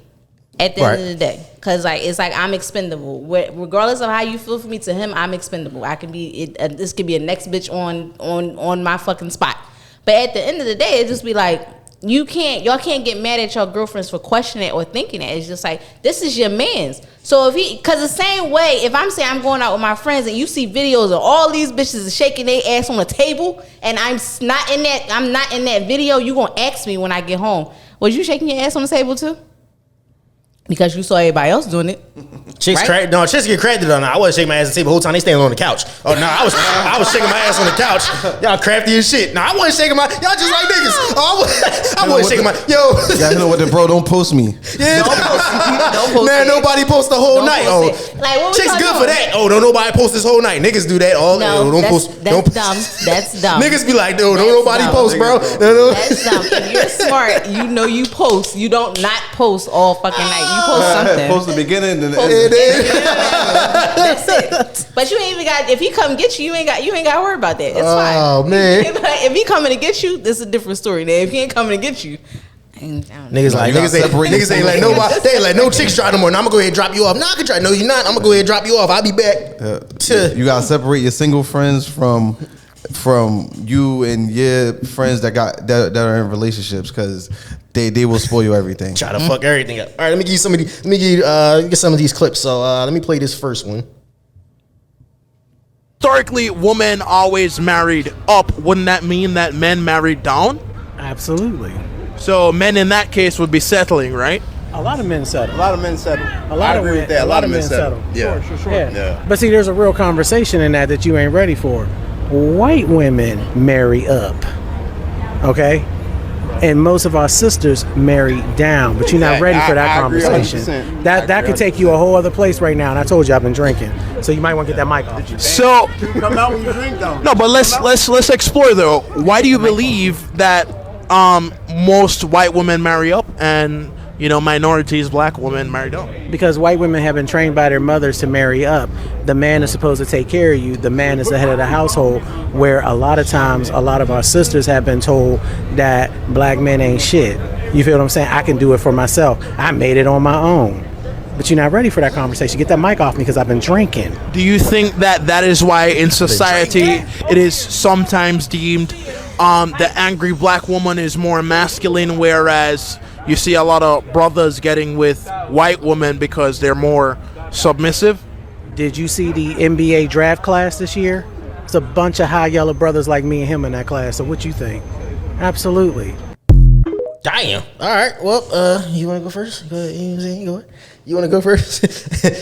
S2: At the end of the day, because like it's like I'm expendable. Regardless of how you feel for me, to him, I'm expendable. I can be. This could be a next bitch on my fucking spot. But at the end of the day, it just be like. Y'all can't get mad at your girlfriends for questioning it or thinking it. It's just like, this is your man's. So because the same way, if I'm saying I'm going out with my friends and you see videos of all these bitches shaking their ass on the table and I'm not in that video, you gonna ask me when I get home, was you shaking your ass on the table too? Because you saw everybody else doing it.
S1: Chicks get crafted on that. I wasn't shaking my ass on the table the whole time they standing on the couch. Oh no, I was shaking my ass on the couch. Y'all crafty as shit. No, I wasn't shaking y'all just like niggas. I wasn't shaking
S3: y'all know what the bro, don't post me.
S1: Yeah, don't post man, nobody post the whole night. Oh, like, what chicks good for that. Oh, don't nobody post this whole night. Niggas do that all don't post.
S2: That's dumb. That's dumb.
S1: Niggas be like, no, don't nobody post, bro.
S2: That's dumb. If you're smart, you know you post. You don't not post all fucking night. You post something.
S3: Post the beginning and the
S2: end. That's it. But you ain't even got. If he come get you, you ain't got to worry about that. It's fine.
S1: Oh man.
S2: If he coming to get you, this is a different story. Now, if he ain't coming to get you,
S1: niggas ain't like nobody. They ain't like no chicks drive no more. Now I'm gonna go ahead and drop you off. No, I can try. No, you're not. I'm gonna go ahead and drop you off. I'll be back.
S3: You gotta separate your single friends from you and your friends that are in relationships, because they will spoil you everything.
S1: Try to fuck everything up. All right, let me give you some of these. Let me get some of these clips. So let me play this first one.
S5: Historically, women always married up. Wouldn't that mean that men married down?
S6: Absolutely.
S5: So men in that case would be settling, right?
S6: A lot of men settle.
S7: A lot of men settle.
S6: A lot of men settle.
S7: Yeah.
S6: Sure. Yeah. But see, there's a real conversation in that you ain't ready for. White women marry up, okay? And most of our sisters marry down, but you're not ready for that conversation. That could take you a whole other place right now. And I told you I've been drinking, so you might want to get that mic off.
S5: So
S7: come out when you drink, though.
S5: No, but let's explore though. Why do you believe that most white women marry up and minorities, black women married up?
S6: Because white women have been trained by their mothers to marry up. The man is supposed to take care of you. The man is the head of the household, where a lot of times, a lot of our sisters have been told that black men ain't shit. You feel what I'm saying? I can do it for myself. I made it on my own. But you're not ready for that conversation. Get that mic off me because I've been drinking.
S5: Do you think that is why in society it is sometimes deemed the angry black woman is more masculine, whereas you see a lot of brothers getting with white women because they're more submissive?
S6: Did you see the NBA draft class this year? It's a bunch of high yellow brothers like me and him in that class. So what you think? Absolutely.
S1: Damn. All right. Well, you want to go first? Go ahead. You know what I'm saying? You want to go first?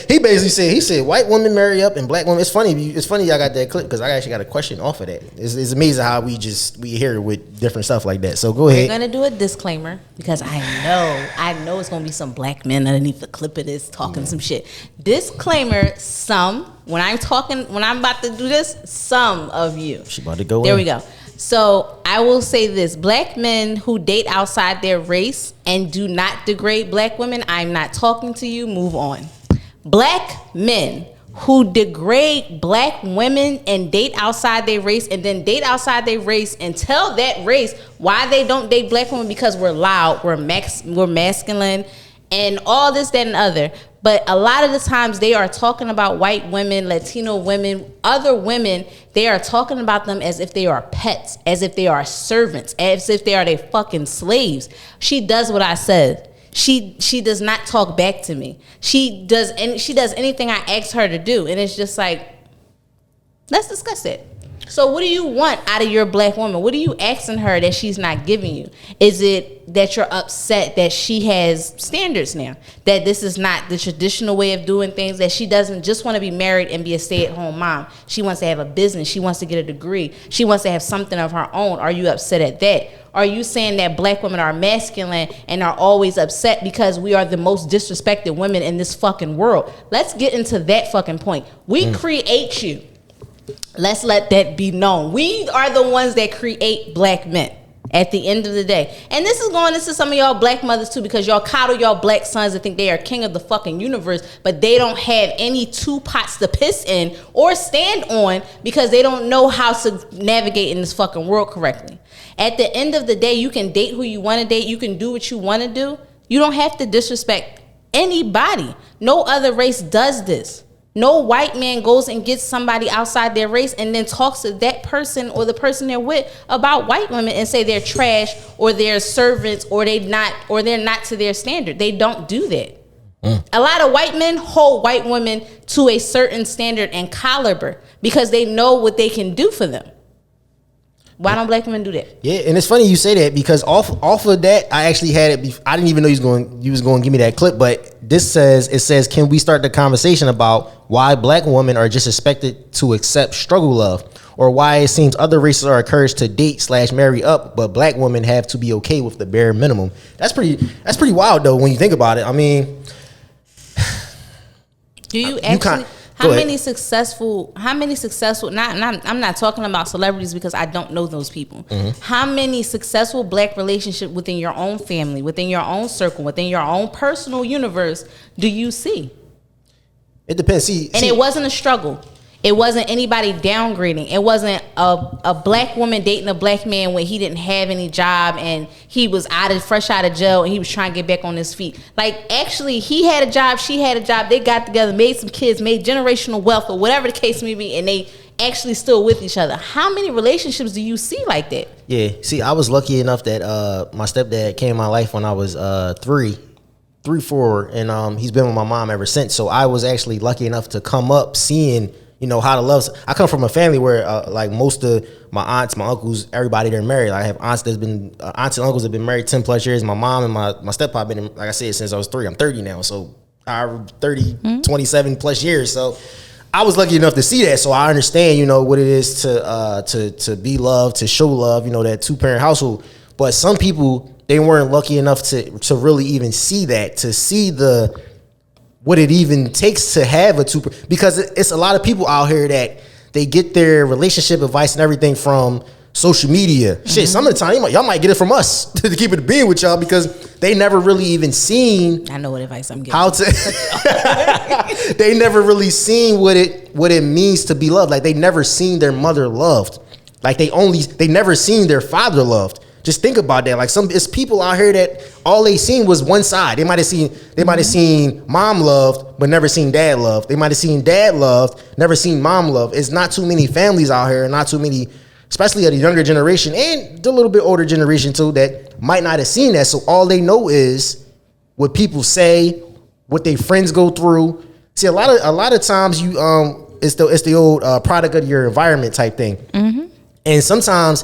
S1: He basically said white women marry up and black women. It's funny y'all got that clip because I actually got a question off of that. It's amazing how we hear it with different stuff like that. So go ahead.
S2: We're gonna do a disclaimer because I know it's gonna be some black men underneath the clip of this talking some shit. Disclaimer: when I'm about to do this, some of you.
S1: She about to go.
S2: There we go. So I will say this: black men who date outside their race and do not degrade black women, I'm not talking to you. Move on. Black men who degrade black women and date outside their race and then date outside their race and tell that race why they don't date black women because we're loud, we're masculine, and all this, that, and other. But a lot of the times they are talking about white women, Latino women, other women. They are talking about them as if they are pets, as if they are servants, as if they are their fucking slaves. She does what I said. She does not talk back to me. She does anything I ask her to do. And it's just like, let's discuss it. So what do you want out of your black woman? What are you asking her that she's not giving you? Is it that you're upset that she has standards now? That this is not the traditional way of doing things? That she doesn't just want to be married and be a stay-at-home mom? She wants to have a business. She wants to get a degree. She wants to have something of her own. Are you upset at that? Are you saying that black women are masculine and are always upset because we are the most disrespected women in this fucking world? Let's get into that fucking point. We create you. Let's let that be known. We are the ones that create black men at the end of the day. And this is going into some of y'all black mothers too, because y'all coddle y'all black sons and think they are king of the fucking universe, but they don't have any two pots to piss in or stand on because they don't know how to navigate in this fucking world correctly. At the end of the day, you can date who you want to date. You can do what you want to do. You don't have to disrespect anybody. No other race does this. No white man goes and gets somebody outside their race and then talks to that person or the person they're with about white women and say they're trash or they're servants or they're not to their standard. They don't do that. A lot of white men hold white women to a certain standard and caliber because they know what they can do for them. Why don't black women do that?
S1: Yeah, and it's funny you say that because off of that, I actually had it. I didn't even know you was going to give me that clip, but it says, can we start the conversation about why black women are just expected to accept struggle love, or why it seems other races are encouraged to date / marry up, but black women have to be okay with the bare minimum. That's pretty wild though when you think about it. I mean,
S2: do you actually? How many successful, I'm not talking about celebrities because I don't know those people. Mm-hmm. How many successful black relationships within your own family, within your own circle, within your own personal universe do you see?
S1: It depends.
S2: It wasn't a struggle. It wasn't anybody downgrading. It wasn't a black woman dating a black man when he didn't have any job and he was fresh out of jail and he was trying to get back on his feet. Like, actually, he had a job, she had a job. They got together, made some kids, made generational wealth or whatever the case may be, and they actually still with each other. How many relationships do you see like that?
S1: Yeah. See, I was lucky enough that my stepdad came in my life when I was 3, 4, and he's been with my mom ever since. So I was actually lucky enough to come up seeing how to love. I come from a family where like most of my aunts, my uncles, everybody they're married. I have aunts and uncles that have been married 10 plus years. My mom and my steppa been, like I said, since I was 3. I'm 30 now, so I'm 27 plus years. So I was lucky enough to see that. So I understand, what it is to be loved, to show love, that 2-parent household. But some people, they weren't lucky enough to really even see that, to see what it even takes to have a 2, because it's a lot of people out here that they get their relationship advice and everything from social media. Shit, some of the time y'all might get it from us to keep it being with y'all because they never really even seen.
S2: I know what advice I'm giving.
S1: How to? They never really seen what it means to be loved. Like they never seen their mother loved. Like they never seen their father loved. Just think about that. Like it's people out here that all they seen was one side. They might have seen mom loved, but never seen dad loved. They might have seen dad loved, never seen mom loved. It's not too many families out here, not too many, especially of the younger generation and the little bit older generation too, that might not have seen that. So all they know is what people say, what their friends go through. See, a lot of times it's the old product of your environment type thing. Mm-hmm. And sometimes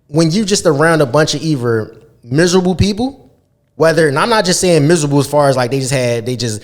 S1: when you just around a bunch of either miserable people, and I'm not just saying miserable as far as like they just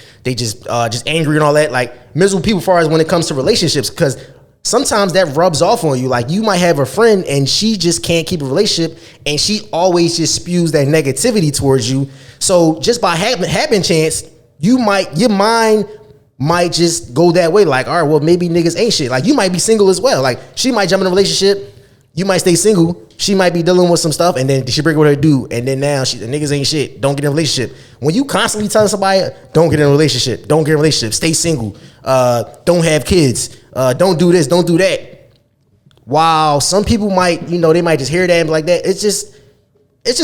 S1: angry and all that, like miserable people as far as when it comes to relationships, because sometimes that rubs off on you. Like you might have a friend and she just can't keep a relationship and she always just spews that negativity towards you. So just by happen chance, your mind might just go that way. Like, all right, well maybe niggas ain't shit. Like you might be single as well. Like she might jump in a relationship, you might stay single. She might be dealing with some stuff, and then she break up with her dude, and then now the niggas ain't shit. Don't get in a relationship. When you constantly telling somebody, don't get in a relationship, don't get in a relationship, stay single, don't have kids, don't do this, don't do that. While some people might, they might just hear that and be like that. It's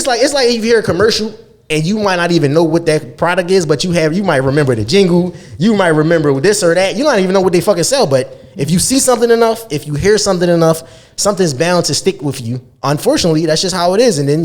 S1: like if you hear a commercial and you might not even know what that product is, but you might remember the jingle, you might remember this or that. You don't even know what they fucking sell, but if you see something enough, if you hear something enough, something's bound to stick with you. Unfortunately, that's just how it is. And then,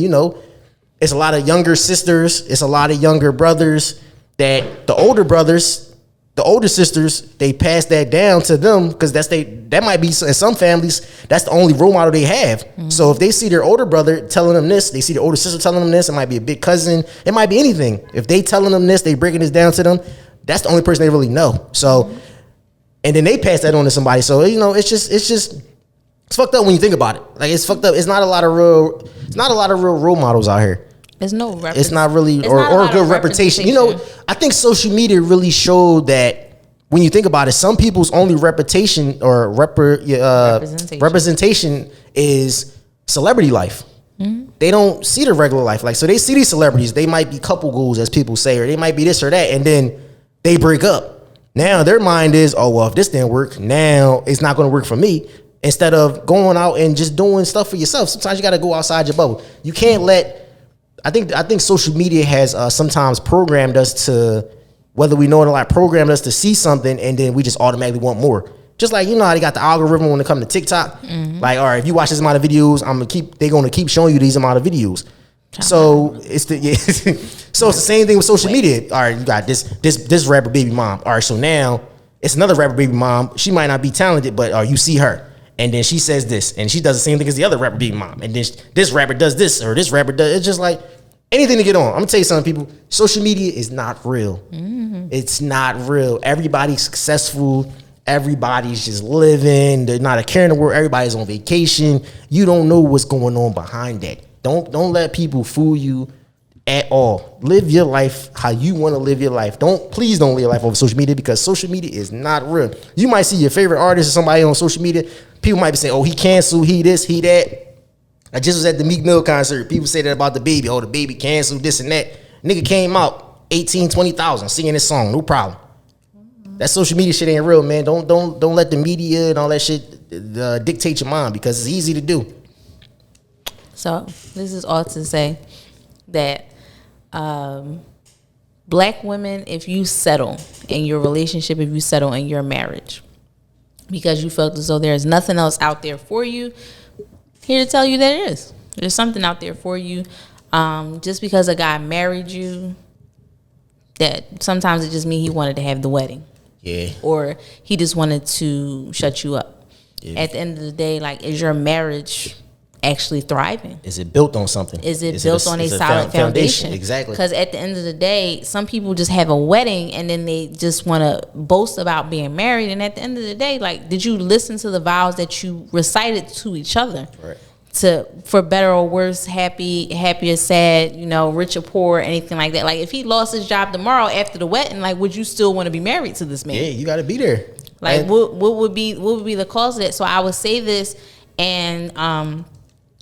S1: it's a lot of younger sisters, it's a lot of younger brothers that the older sisters, they pass that down to them because that might be, in some families, that's the only role model they have. Mm-hmm. So if they see their older brother telling them this, they see their older sister telling them this, it might be a big cousin, it might be anything. If they telling them this, they breaking this down to them, that's the only person they really know. So, and then they pass that on to somebody. So, it's fucked up when you think about it. Like it's fucked up. It's not a lot of real role models out here.
S2: There's no
S1: it's not really or a good reputation. I think social media really showed that when you think about it, some people's only reputation or representation is celebrity life. Mm-hmm. They don't see the regular life. Like, so they see these celebrities, they might be couple goals as people say, or they might be this or that, and then they break up. Now their mind is, oh well, if this didn't work, now it's not going to work for me. Instead of going out and just doing stuff for yourself, sometimes you got to go outside your bubble. You can't let. I think social media has sometimes programmed us to, whether we know it or not, programmed us to see something and then we just automatically want more. Just like, how they got the algorithm when it comes to TikTok. Mm-hmm. Like, all right, if you watch this amount of videos, they're gonna keep showing you these amount of videos. So it's so it's the same thing with social media. All right, you got this rapper baby mom. All right, so now it's another rapper baby mom. She might not be talented, but you see her. And then she says this, and she does the same thing as the other rapper being mom. And then this rapper does this, or this rapper does. It's just like anything to get on. I'm gonna tell you something, people. Social media is not real. Mm-hmm. It's not real. Everybody's successful. Everybody's just living. They're not a care in the world. Everybody's on vacation. You don't know what's going on behind that. Don't let people fool you at all. Live your life how you want to live your life. Please don't live your life over social media, because social media is not real. You might see your favorite artist or somebody on social media. People might be saying, oh, he canceled, he this, he that. I just was at the Meek Mill concert. People say that about the baby. Oh, the baby canceled, this and that. Nigga came out 18, 20,000 singing this song, no problem. That social media shit ain't real, man. Don't let the media and all that shit dictate your mind, because it's easy to do.
S2: So this is all to say that black women, if you settle in your relationship, if you settle in your marriage, because you felt as though there's nothing else out there for you, here to tell you there is. There's something out there for you. Just because a guy married you, that sometimes it just means he wanted to have the wedding.
S1: Yeah.
S2: Or he just wanted to shut you up.
S1: Yeah.
S2: At the end of the day, like, is your marriage actually thriving?
S1: Is it built on something?
S2: Is it built on a solid foundation?
S1: Exactly.
S2: Because at the end of the day, some people just have a wedding and then they just want to boast about being married. And at the end of the day, like, did you listen to the vows that you recited to each other?
S1: Right.
S2: For better or worse, happy or sad, rich or poor, anything like that. Like, if he lost his job tomorrow after the wedding, like, would you still want to be married to this man?
S1: Yeah, you got to be there.
S2: Like, what would be the cause of that? So I would say this, and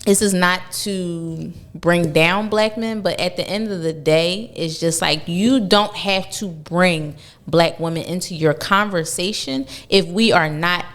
S2: this is not to bring down black men, but at the end of the day, it's just like you don't have to bring black women into your conversation if we are not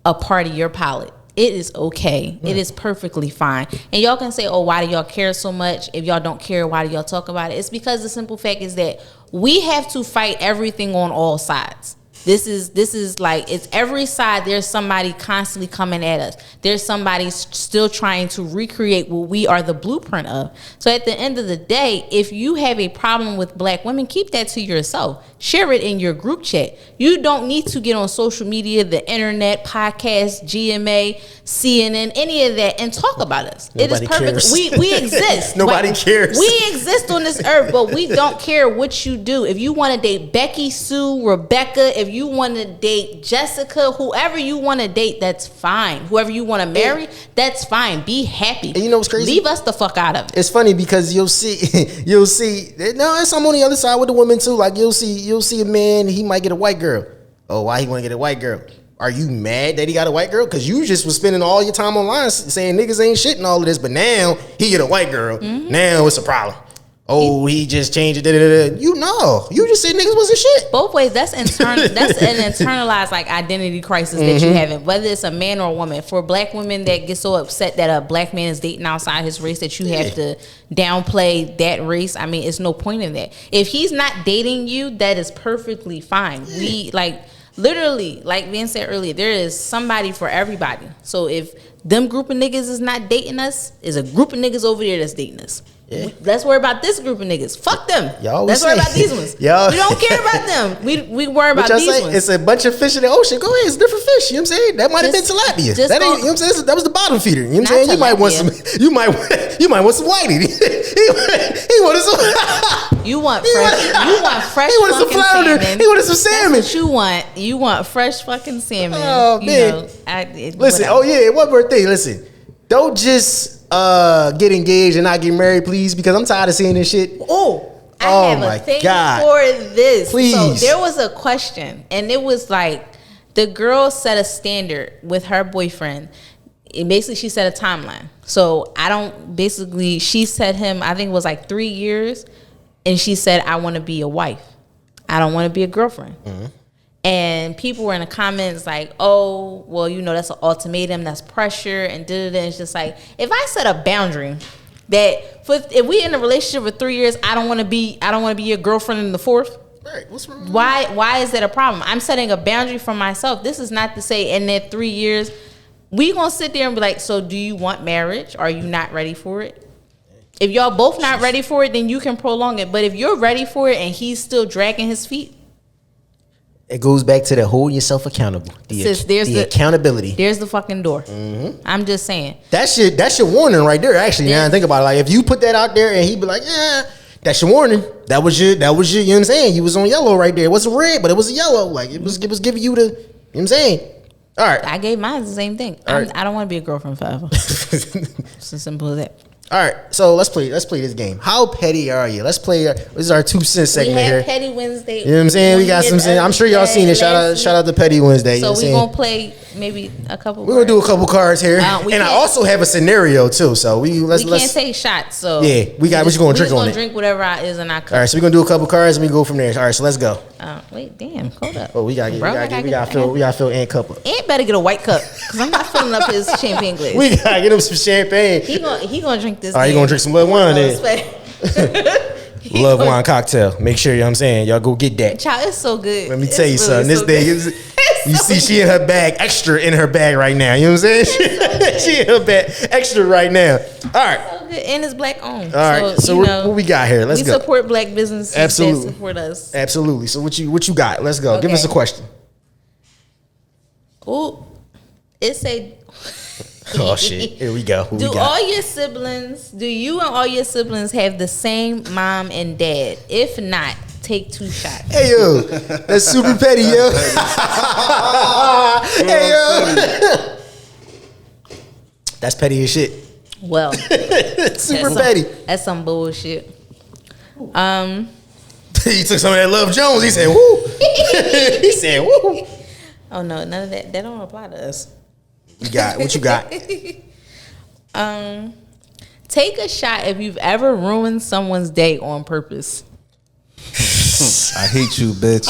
S2: a part of your palette. It is okay. It is perfectly fine. And y'all can say, oh, why do y'all care so much? If y'all don't care, why do y'all talk about it? It's because the simple fact is that we have to fight everything on all sides. This is like, it's every side. There's somebody constantly coming at us. There's somebody still trying to recreate what we are the blueprint of. So at the end of the day, if you have a problem with black women, keep that to yourself. Share it in your group chat. You don't need to get on social media, the internet, podcast, GMA, CNN, any of that, and talk about us.
S1: Nobody
S2: it is perfect.
S1: cares.
S2: We exist.
S1: Nobody cares.
S2: We exist on this earth, but we don't care what you do. If you want to date Becky, Sue, Rebecca, if you want to date Jessica, whoever you want to date, that's fine. Whoever you want to marry, that's fine. Be happy.
S1: And you know what's crazy?
S2: Leave us the fuck out of it.
S1: It's funny because you'll see. No, it's some on the other side with the women too. Like you'll see a man, he might get a white girl. Oh, why he want to get a white girl? Are you mad that he got a white girl? Because you just was spending all your time online saying niggas ain't shit and all of this, but now he get a white girl. Mm-hmm. Now it's a problem. Oh, he just changed it. You know, you just said niggas wasn't shit.
S2: Both ways. That's internal. That's an internalized like identity crisis that you have. Whether it's a man or a woman. For black women that get so upset that a black man is dating outside his race that you have to downplay that race. I mean, it's no point in that. If he's not dating you, that is perfectly fine. We like literally, like Vin said earlier, there is somebody for everybody. So if them group of niggas is not dating us, is a group of niggas over there that's dating us. Yeah. Let's worry about this group of niggas. Fuck them. Let's worry about these ones. We don't care about them. We worry about these ones.
S1: It's a bunch of fish in the ocean. Go ahead, it's different fish. You know what I'm saying? That might have been tilapia. That ain't, you know what I'm saying? That was the bottom feeder. You know what I'm saying? You might want some. You might want some whitey. He wanted some.
S2: You want fresh. You want fresh.
S1: He wanted some flounder.
S2: Salmon.
S1: He wanted some salmon.
S2: That's what you want. You want fresh fucking salmon.
S1: Oh man. Listen. Oh yeah. One more thing. Listen. Don't just get engaged and not get married, please, because I'm tired of seeing this shit.
S2: I have a thing for this.
S1: Please.
S2: So there was a question, and it was like the girl set a standard with her boyfriend. And basically, she set a timeline. So she said him, I think it was like 3 years, and she said, I want to be a wife. I don't want to be a girlfriend. Mm-hmm. And people were in the comments like, oh, well, you know, that's an ultimatum, that's pressure, and da-da-da. It's just like, if I set a boundary that if we in a relationship for 3 years, I don't want to be your girlfriend in the fourth.
S1: Right. What's wrong?
S2: Why is that a problem? I'm setting a boundary for myself. This is not to say in that 3 years, we gonna sit there and be like, so do you want marriage? Are you not ready for it? If y'all both not ready for it, then you can prolong it. But if you're ready for it and he's still dragging his feet,
S1: it goes back to the holding yourself accountable. The accountability.
S2: There's the fucking door. Mm-hmm. I'm just saying.
S1: That's your warning right there. Actually, now I think about it. Like if you put that out there and he be like, yeah, that's your warning. That was your. You know what I'm saying? You was on yellow right there. It wasn't red, but it was a yellow. Like it was giving you the. You know what I'm saying? All right.
S2: I gave mine the same thing.
S1: Right.
S2: I don't want to be a girlfriend forever. It's as simple as that.
S1: All right, so let's play this game. How petty are you? Let's play. This is our 2 cents segment here.
S2: We had Petty Wednesday.
S1: You know what I'm saying? We got some. I'm sure y'all seen it. Shout out to Petty Wednesday.
S2: So
S1: we're
S2: gonna play maybe a couple.
S1: We're gonna do a couple cards here, and I also have a scenario too. So we can't
S2: take shots. So
S1: yeah, we got. What you gonna drink on it?
S2: Drink whatever is in our cup.
S1: All right, so we're gonna do a couple cards and we go from there. All right, so let's go.
S2: Wait, damn, hold up.
S1: Oh, we gotta fill Ant cup up.
S2: Ant better get a white cup because I'm not filling up his champagne glass.
S1: We gotta get him some champagne.
S2: He gonna drink this.
S1: All right, he gonna drink some red wine then. Love wine cocktail. Make sure, you know what I'm saying, y'all go get that.
S2: Child, it's so good.
S1: Let me tell you something. This day, you see she in her bag, extra in her bag right now. You know what I'm saying? She in her bag, extra right now. All right.
S2: So good. And it's black owned.
S1: All right. So what we got here? Let's go.
S2: We support black businesses that support us.
S1: Absolutely. So what you got? Let's go. Okay. Give us a question.
S2: Oh, it say...
S1: Oh shit! Here we go.
S2: Do you and all your siblings have the same mom and dad? If not, take 2 shots.
S1: Hey yo, that's super petty, yo. Hey yo, that's petty as shit.
S2: Well,
S1: super petty.
S2: That's some bullshit.
S1: He took some of that Love Jones. He said, "Woo." He said, "Woo."
S2: Oh no, none of that. That don't apply to us.
S1: What you got?
S2: Take a shot if you've ever ruined someone's day on purpose.
S3: I hate you, bitch.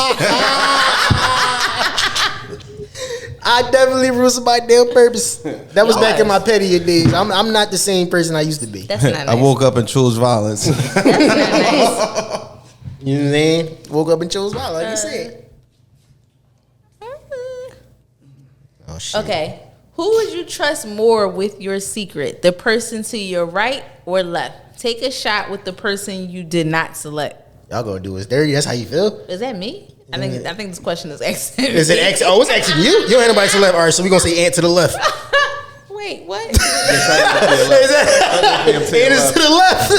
S1: I definitely ruined somebody day on purpose. That was back in my petty days. I'm not the same person I used to be.
S2: That's not nice.
S3: I woke up and chose violence.
S2: That's not nice.
S1: You know what I'm saying? Woke up and chose violence, like you said. Oh shit.
S2: Okay. Who would you trust more with your secret? The person to your right or left? Take a shot with the person you did not select.
S1: Y'all gonna do us dirty. That's how you feel?
S2: Is that me? I think this question is asking.
S1: Is it X? Oh, it's asking you? You don't have nobody to the left. All right, so we're gonna say Ant to the left.
S2: Wait, what?
S1: Is that Ant is to the left.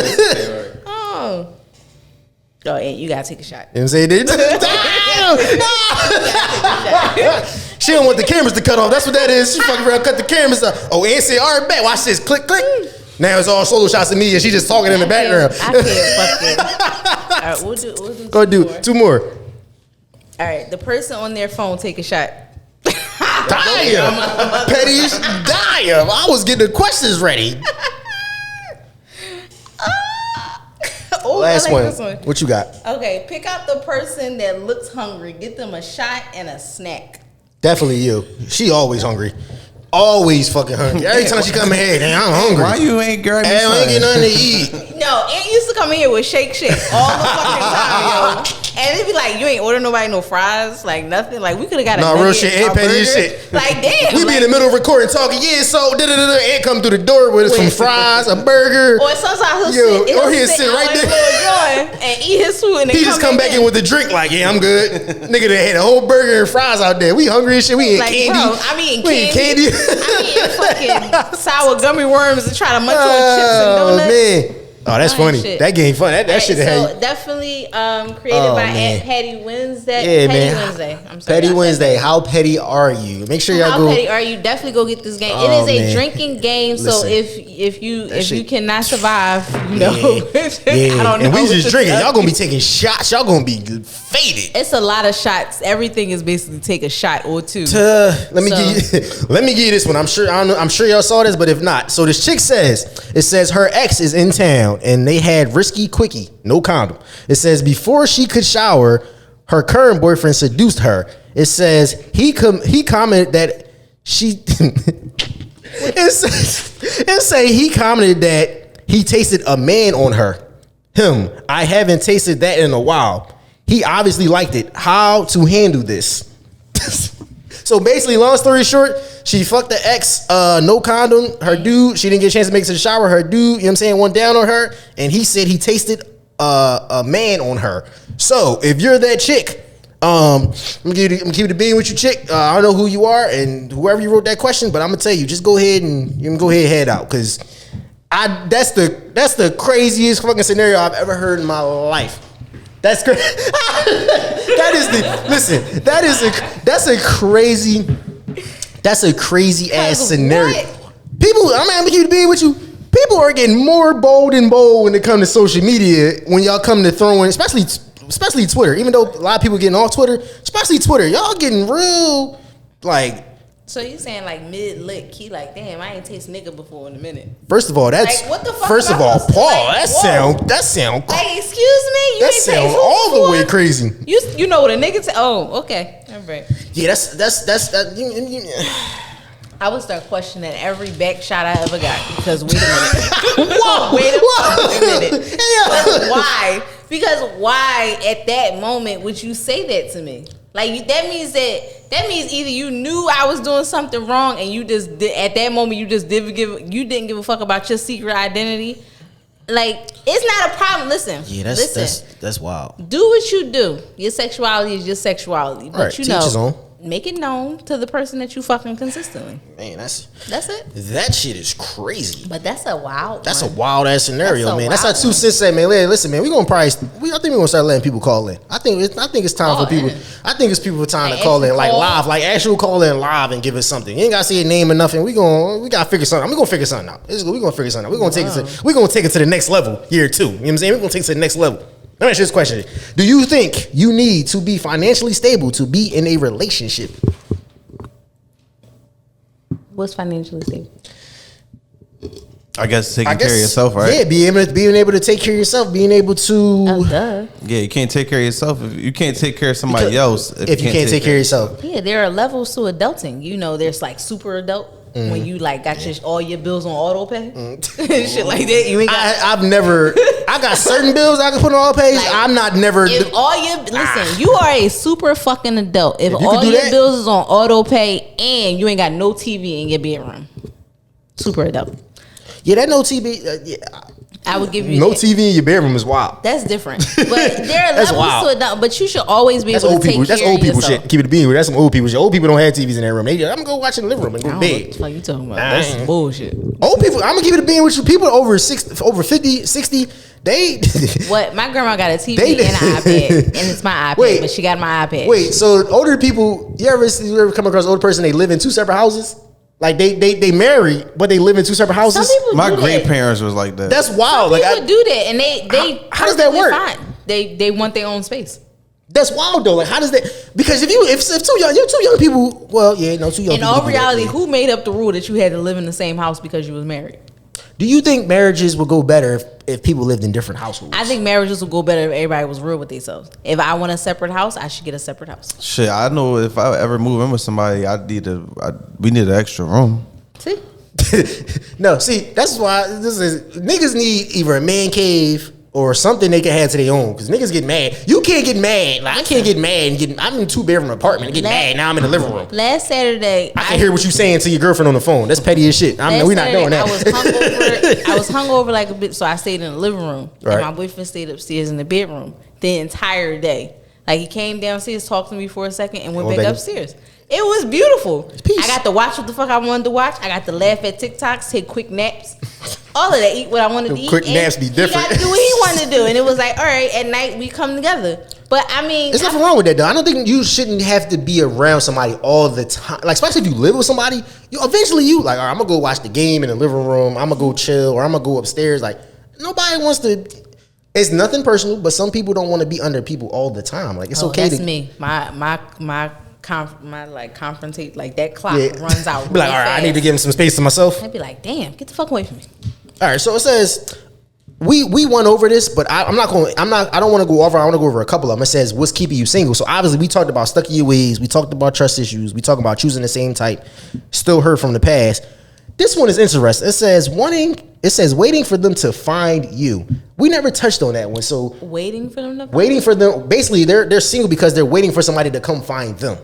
S2: Oh. Oh, Ant, you gotta take a shot.
S1: You know what I'm saying? Damn! She don't want the cameras to cut off. That's what that is. She fucking around, cut the cameras off. Oh, Ant said, all right, bet. Watch this. Click, click. Now it's all solo shots of me and she just talking in the background.
S2: I can't fuck it. All right, we'll do
S1: Go do two more.
S2: All right, the person on their phone take a shot.
S1: Damn. Petty is damn. I was getting the questions ready.
S2: Oh,
S1: Last
S2: I like this
S1: one. What you got?
S2: Okay, pick out the person that looks hungry. Get them a shot and a snack.
S1: Definitely you. She always hungry. Always fucking hungry. Every time she come in here, damn, I'm hungry.
S3: Why you ain't grabbing
S1: I ain't get nothing to eat.
S2: No, Aunt used to come in here with shake all the fucking time, yo. And it'd be like, you ain't order nobody no fries, like nothing. Like we could have got a
S1: real
S2: nugget,
S1: shit. Aunt
S2: a
S1: Petty
S2: burger.
S1: as shit.
S2: Like damn,
S1: We be in the middle of recording, talking. Yeah, so Aunt come through the door with some fries, a burger.
S2: Or sometimes
S1: Yo,
S2: he'll
S1: or he'll
S2: sit
S1: sit right
S2: out
S1: there.
S2: little joint and eat his food. And then
S1: He just come back in with a drink, like, yeah, I'm good. Nigga, they had a whole burger and fries out there. We hungry as shit. We eat
S2: like,
S1: candy.
S2: bro, I'm eating
S1: We eat
S2: candy. I'm eating fucking sour gummy worms and try to munch on chips and donuts.
S1: Man. Oh, that's funny.
S2: Shit.
S1: That game fun. That shit had
S2: So definitely created by
S1: man.
S2: Aunt Petty Wednesday.
S1: Yeah,
S2: Petty
S1: man.
S2: Wednesday. I'm sorry.
S1: Petty
S2: I said
S1: Wednesday.
S2: that.
S1: How petty are you? Make sure y'all
S2: How
S1: go.
S2: petty are you? Definitely go get this game.
S1: Oh,
S2: it is a
S1: man.
S2: drinking game. So
S1: Listen,
S2: if you
S1: shit-
S2: cannot survive, you know,
S1: Yeah.
S2: I don't know.
S1: And we
S2: what
S1: just
S2: to
S1: drinking.
S2: tell
S1: Y'all gonna be
S2: you.
S1: taking shots. Y'all gonna be faded.
S2: It's a lot of shots. Everything is basically take a shot or two.
S1: Let me give you this one. I'm sure y'all saw this, but if not, so this chick says her ex is in town and they had risky quickie, no condom. It says before she could shower, her current boyfriend seduced her. It says he commented that she. it say he commented that he tasted a man on her. I haven't tasted that in a while. He obviously liked it. How to handle this? So basically, long story short, she fucked the ex, no condom. Her dude, she didn't get a chance to make it to the shower. Her dude, you know what I'm saying, went down on her, and he said he tasted a man on her. So if you're that chick, I'm gonna keep it being with you, chick. I don't know who you are and whoever you wrote that question, but I'm gonna tell you, just go ahead and you can go ahead and head out, because that's the craziest fucking scenario I've ever heard in my life. That's crazy. That's a crazy ass scenario.
S2: What?
S1: People, I'm gonna keep being with you. People are getting more bold and bold when it comes to social media. When y'all come to throwing, especially Twitter. Even though a lot of people getting off Twitter, especially Twitter, y'all getting real like.
S2: So you saying like mid lick? He like, damn, I ain't taste nigga before in a minute.
S1: First of all, that's
S2: Like, what the fuck
S1: first
S2: am
S1: of
S2: I
S1: all,
S2: supposed to-
S1: Paul.
S2: like,
S1: That sound
S2: Like, excuse me, you
S1: that
S2: ain't taste
S1: sound
S2: who
S1: all the
S2: before?
S1: way crazy.
S2: You know what a nigga? Oh, okay, all right.
S1: Yeah, that's.
S2: I would start questioning every back shot I ever got because wait a minute. Wait a minute.
S1: Yeah.
S2: Why? Because why at that moment would you say that to me? Like that means either you knew I was doing something wrong and you just at that moment you didn't give a fuck about your secret identity. Like it's not a problem. Listen.
S1: Yeah, that's wild.
S2: Do what you do. Your sexuality is your sexuality, but
S1: Right,
S2: you
S1: to each his
S2: know,
S1: own.
S2: make it known to the person that you fucking consistently.
S1: Man,
S2: That's it.
S1: that shit is crazy.
S2: But that's a wild.
S1: That's a
S2: one.
S1: wild ass scenario,
S2: That's a
S1: man. That's how
S2: wild
S1: 2
S2: one.
S1: cents say, man. Listen, man. I think we're gonna start letting people call in. I think it's time for people.
S2: in.
S1: I think it's people time
S2: Like
S1: to call in,
S2: actual
S1: like
S2: call?
S1: live, like actual call in live and give us something. You ain't gotta say your name or nothing. We gotta figure something. We gonna figure something out. We gonna figure something out. We gonna take it to the next level year 2. You know what I'm saying? We're gonna take it to the next level. Let me ask you this question: do you think you need to be financially stable to be in a relationship?
S2: What's financially stable?
S3: I guess taking care of yourself, right?
S1: Yeah, being able to take care of yourself, being able to.
S2: Oh, duh.
S3: Yeah, you can't take care of yourself. You can't take care of somebody else
S1: if you can't take care of yourself.
S2: Yeah, there are levels to adulting. You know, there's like super adult when you like got all your bills on auto pay, shit like that. You ain't got.
S1: I got certain bills I can put on auto pay.
S2: Like,
S1: I'm not never.
S2: If all your listen, you are a super fucking adult. If
S1: you
S2: all
S1: can do
S2: your
S1: that-
S2: bills is on auto pay and you ain't got no TV in your bedroom, super adult.
S1: Yeah, that no TV. Yeah,
S2: I would give you
S1: no
S2: that.
S1: TV in your bedroom is wild.
S2: That's different. But there are
S1: That's
S2: levels
S1: wild.
S2: to adult. But you should always be
S1: That's
S2: able
S1: old
S2: to take
S1: people.
S2: care
S1: That's old
S2: of
S1: people
S2: yourself.
S1: shit. Keep it being. That's some old people shit. Old people don't have TVs in their room. I'm gonna go watch it in the living room and
S2: I
S1: go
S2: don't
S1: to
S2: know what the
S1: bed.
S2: fuck you talking about. That's bullshit.
S1: Old people. I'm gonna keep it being with you. People over 60, over 50, 60. They.
S2: What? My grandma got a TV
S1: They-
S2: and an iPad, and it's my iPad,
S1: Wait.
S2: but she got my iPad.
S1: Wait. So older people. You ever come across an older person? They live in two separate houses. Like they married, but they live in two separate houses.
S2: Some people
S3: My
S2: do that.
S3: great parents was like that.
S1: That's wild.
S2: Some
S1: Like
S2: people do that, and they
S1: How does that
S2: perfectly
S1: work?
S2: Fine. They want their own space.
S1: that's wild though. Like how does that? Because if two young people, well, yeah, no, two young.
S2: In
S1: people
S2: all
S1: do that.
S2: reality, who made up the rule that you had to live in the same house because you was married?
S1: Do you think marriages would go better if people lived in different households?
S2: I think marriages would go better if everybody was real with themselves. If I want a separate house, I should get a separate house.
S3: Shit, I know if I ever move in with somebody, we need an extra room.
S2: See?
S1: No, see, that's why niggas need either a man cave or something they can have to their own. Because niggas get mad. You can't get mad. Like I can't get mad and I'm in a 2-bedroom apartment and get mad. Now I'm in the living room.
S2: Last Saturday,
S1: I can hear what you saying to your girlfriend on the phone. That's petty as shit. We're not doing that.
S2: I was hungover like a bitch, so I stayed in the living room.
S1: Right.
S2: And my boyfriend stayed upstairs in the bedroom the entire day. Like he came downstairs, talked to me for a second, and went back upstairs. It was beautiful.
S1: Peace.
S2: I got to watch what the fuck I wanted to watch. I got to laugh at TikToks, take quick naps. All of that, eat what I wanted to eat.
S1: Quick
S2: and
S1: naps be different.
S2: He got to do what he wanted to do. And it was like, all right, at night we come together. But I mean,
S1: There's nothing wrong with that though. I don't think you shouldn't have to be around somebody all the time. Like especially if you live with somebody, eventually you like, all right, I'm gonna go watch the game in the living room. I'm gonna go chill, or I'm gonna go upstairs. Like nobody wants to. It's nothing personal, but some people don't want to be under people all the time. Like it's okay.
S2: That's
S1: to
S2: me. My confrontate like that clock
S1: Yeah.
S2: runs out.
S1: Be like, all right, I need to give him some space to myself.
S2: I'd be like, damn, get the fuck away from me.
S1: All right, so it says we went over this, but I don't want to go over. I want to go over a couple of them. It says what's keeping you single. So obviously we talked about stuck in your ways. We talked about trust issues. We talked about choosing the same type. Still hurt from the past. This one is interesting. It says waiting for them to find you. We never touched on that one. So
S2: Waiting for them to
S1: waiting for them. Basically, they're single because they're waiting for somebody to come find them.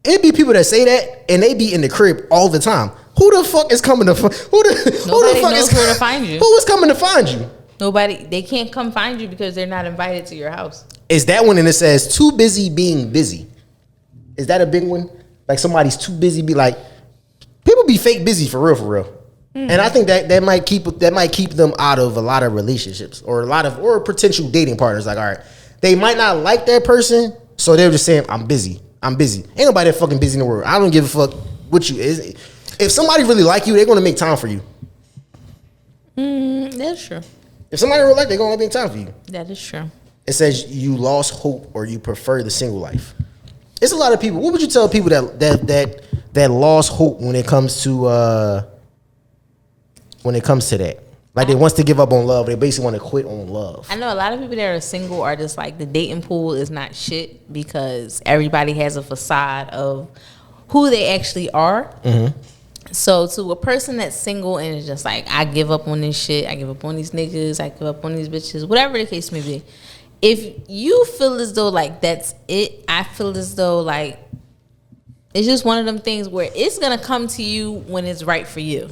S1: It'd be people that say that and they be in the crib all the time. Who the fuck is coming to find?
S2: Nobody knows where to find you.
S1: Who is coming to find you?
S2: Nobody. They can't come find you because they're not invited to your house.
S1: Is that one? And it says too busy being busy. Is that a big one? Like somebody's too busy. Be like, people be fake busy for real. And I think that might keep them out of a lot of relationships or potential dating partners. Like, all right, they might not like that person, so they're just saying, I'm busy. Ain't nobody that fucking busy in the world. I don't give a fuck what you is. If somebody really like you, they're gonna make time for you.
S2: That's true.
S1: If somebody really like you, they're gonna make time for you.
S2: That is true.
S1: It says you lost hope or you prefer the single life. It's a lot of people. What would you tell people that lost hope when it comes to that? Like they wants to give up on love. They basically want to quit on love.
S2: I know a lot of people that are single are just like the dating pool is not shit because everybody has a facade of who they actually are. Mm-hmm. So to a person that's single and is just like, I give up on this shit, I give up on these niggas, I give up on these bitches, whatever the case may be. If you feel as though like that's it, I feel as though like it's just one of them things where it's gonna come to you when it's right for you.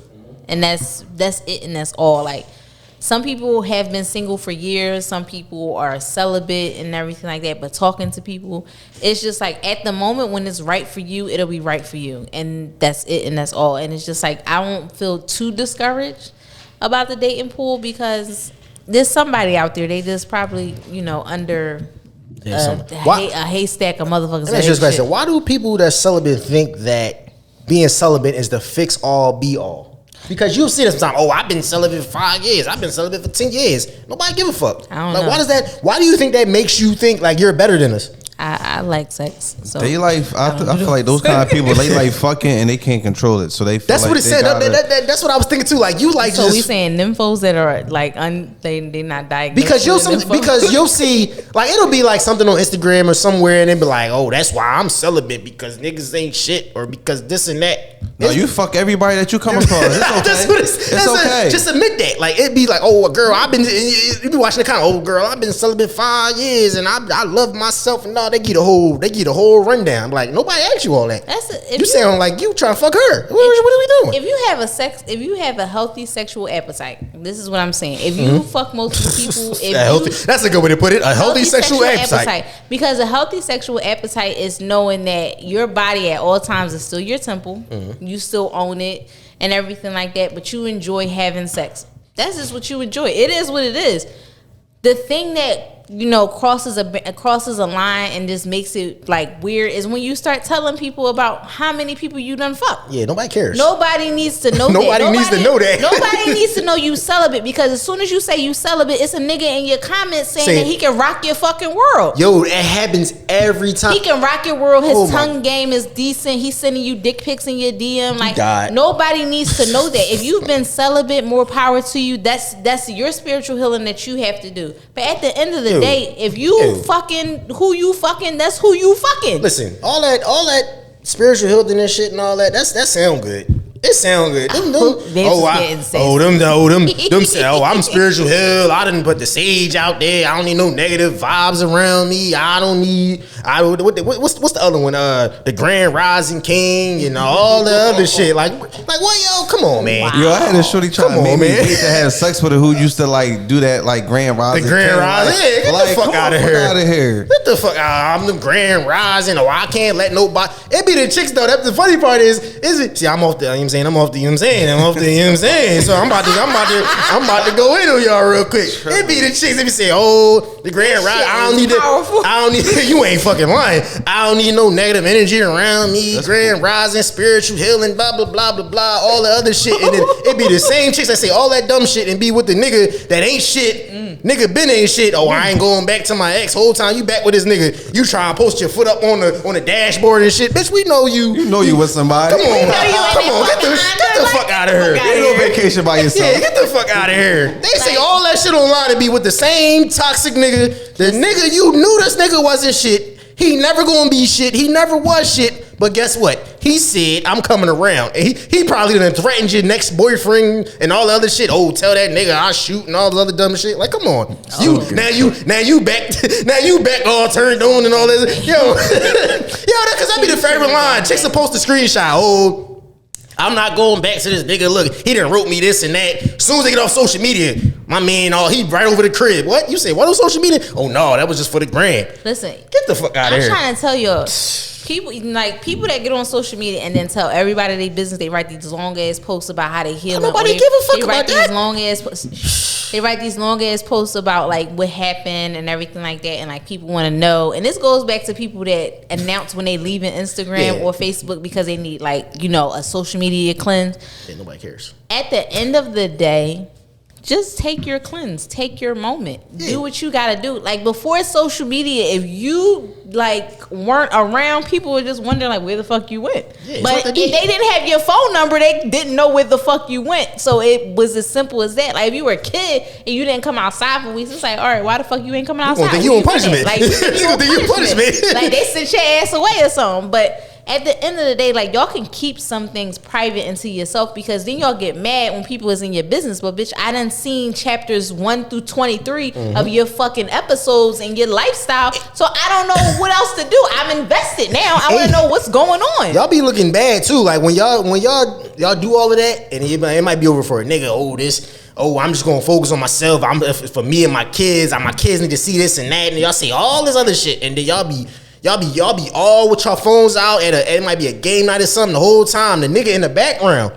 S2: And that's it and that's all. Like some people have been single for years, some people are celibate and everything like that, but talking to people, it's just like at the moment when it's right for you, it'll be right for you. And that's it and that's all. And it's just like I don't feel too discouraged about the dating pool because there's somebody out there, they just probably, under a haystack of motherfuckers.
S1: Let me ask you this question. Why do people that's celibate think that being celibate is the fix all be all? Because you'll see this time. Oh, I've been celibate for 5 years. I've been celibate for 10 years. Nobody give a fuck.
S2: I don't know.
S1: Why do you think that makes you think like you're better than us?
S2: I like sex. So
S3: They like. I feel like those kind of people. They like fucking and they can't control it. So they. Feel
S1: That's
S3: like
S1: what it said. That's what I was thinking too. Like you like
S2: So
S1: just
S2: we saying nymphos that are like they not diagnosed
S1: because you'll see like it'll be like something on Instagram or somewhere and they'll be like, oh, that's why I'm celibate because niggas ain't shit or because this and that.
S3: No, you fuck everybody that you come across. It's okay.
S1: That's what it's okay. Just admit that. Like it'd be like, oh, a girl, you be watching the kind of old girl. I've been celibate 5 years and I love myself and all. They get a whole rundown. I'm like nobody asked you all that. You sound like you trying to fuck her. What are we doing?
S2: If you have a healthy sexual appetite, this is what I'm saying. If you fuck multiple people,
S1: that's a good way to put it. A healthy sexual appetite.
S2: Because a healthy sexual appetite is knowing that your body at all times is still your temple. You still own it and everything like that, but you enjoy having sex. That's just what you enjoy. It is what it is. The thing that crosses a line and just makes it like weird is when you start telling people about how many people you done fuck.
S1: Yeah, nobody cares.
S2: Nobody needs to know
S1: nobody needs to know that.
S2: Nobody needs to know you celibate because as soon as you say you celibate, it's a nigga in your comments saying that he can rock your fucking world.
S1: Yo, it happens every time.
S2: He can rock your world. His tongue game is decent. He's sending you dick pics in your DM. Like nobody needs to know that. If you've been celibate, more power to you. That's your spiritual healing that you have to do. But at the end of the day, if you fucking who you fucking, that's who you fucking.
S1: Listen, all that spiritual healing and shit and all that sound good. It sound good. I'm spiritual healed. I didn't put the sage out there. I don't need no negative vibes around me. I don't need. What's the other one? The Grand Rising King and all the other shit. Like what? Yo, come on, man.
S3: Wow. Yo, I had a shorty trying to make me wait to have sex with her who used to like do that like Grand Rising.
S1: The Grand Rising. Get the fuck out of here.
S3: Get
S1: the fuck out. I'm the Grand Rising. Oh, I can't let nobody. It be the chicks though. That's the funny part is it? See, I'm off the. I'm off the, you know what I'm saying? So I'm about to go in on y'all real quick. It be the chicks, they be saying, oh, the Grand Rise, I don't need you ain't fucking lying. I don't need no negative energy around me. That's Grand cool. Rising, spiritual healing, blah, blah, blah, blah, blah, all the other shit. And then it be the same chicks that say all that dumb shit and be with the nigga that ain't shit. Nigga been ain't shit. Oh, I ain't going back to my ex. Whole time you back with this nigga. You try to post your foot up on the dashboard and shit. Bitch, we know you.
S3: You know you with somebody.
S1: Come on. Get the fuck out of here.
S3: You no vacation by yourself.
S1: Yeah, get the fuck out of here. They say all that shit online to be with the same toxic nigga. The nigga you knew this nigga wasn't shit. He never gonna be shit. He never was shit. But guess what? He said, I'm coming around. And he probably done threatened your next boyfriend and all the other shit. Oh, tell that nigga I'll shoot and all the other dumb shit. Like, come on. Now you back all turned on and all that. Yo, cause that be the favorite line. Chicks supposed to screenshot. Oh, I'm not going back to this nigga. Look, he done wrote me this and that. As soon as they get off social media, my man, he right over the crib. What? You say, what on social media? Oh, no, that was just for the gram.
S2: Listen.
S1: Get the fuck out of here.
S2: I'm trying to tell you, people that get on social media and then tell everybody their business, they write these long-ass posts about how they heal.
S1: Nobody give a fuck about
S2: that. They write these long-ass posts about, like, what happened and everything like that, and, like, people want to know. And this goes back to people that announce when they leaving Instagram or Facebook because they need, like, a social media cleanse.
S1: Yeah, nobody cares.
S2: At the end of the day, just take your cleanse. Take your moment. Yeah. Do what you got to do. Like, before social media, if you, like, weren't around, people were just wondering, like, where the fuck you went. Yeah, but if they didn't have your phone number, they didn't know where the fuck you went. So it was as simple as that. Like, if you were a kid and you didn't come outside for weeks, it's like, all right, why the fuck you ain't coming outside?
S1: You think you on punishment. Like, you think you punishment.
S2: Like, they sent your ass away or something. But at the end of the day, like, y'all can keep some things private into yourself because then y'all get mad when people is in your business. But bitch, I done seen chapters 1 through 23 of your fucking episodes and your lifestyle. So I don't know what else to do. I'm invested now. I want to know what's going on.
S1: Y'all be looking bad too. Like when y'all do all of that and it might be over for a nigga. I'm just gonna focus on myself. For me and my kids. My kids need to see this and that. And y'all say all this other shit, and then y'all be all with your phones out at it might be a game night or something the whole time. The nigga in the background,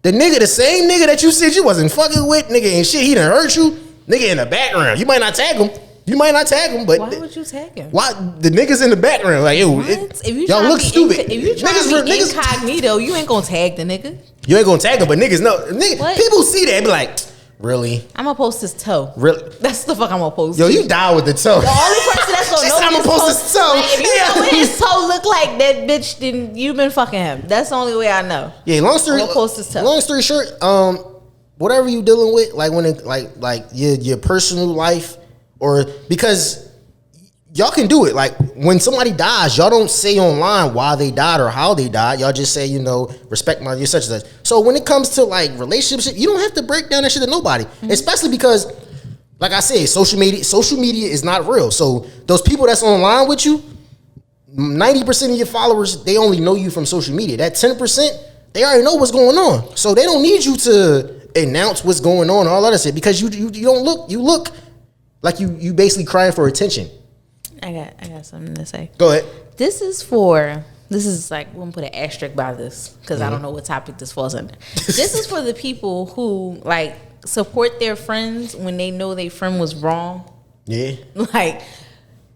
S1: the same nigga that you said you wasn't fucking with, nigga and shit, he done hurt you. Nigga in the background, you might not tag him. But
S2: why would you tag him?
S1: Why the niggas in the background like yo? Y'all look stupid.
S2: If you trying to be incognito, you ain't gonna tag the nigga.
S1: You ain't gonna tag him, but niggas know. People see that and be like, Really?
S2: I'm gonna post his toe.
S1: Really?
S2: That's the fuck I'm gonna post.
S1: Yo, you die with the toe.
S2: The only person that's gonna
S1: She
S2: know
S1: said I'ma post his toe.
S2: Like, if you know what his toe look like, that bitch then you been fucking him. That's the only way I know.
S1: Yeah, long story.
S2: I'm gonna post his toe.
S1: Long story short, whatever you dealing with, like when it like your personal life, or because y'all can do it. Like when somebody dies, y'all don't say online why they died or how they died. Y'all just say, respect my, you're such and such. So when it comes to like relationships, you don't have to break down that shit to nobody, especially because, like I said, social media is not real. So those people that's online with you, 90% of your followers, they only know you from social media. That 10%, they already know what's going on. So they don't need you to announce what's going on and all that shit, because you don't look, you look like you basically crying for attention.
S2: I got something to say.
S1: Go ahead.
S2: This is like, we're gonna put an asterisk by this because I don't know what topic this falls under. This is for the people who like support their friends when they know their friend was wrong.
S1: Yeah.
S2: Like,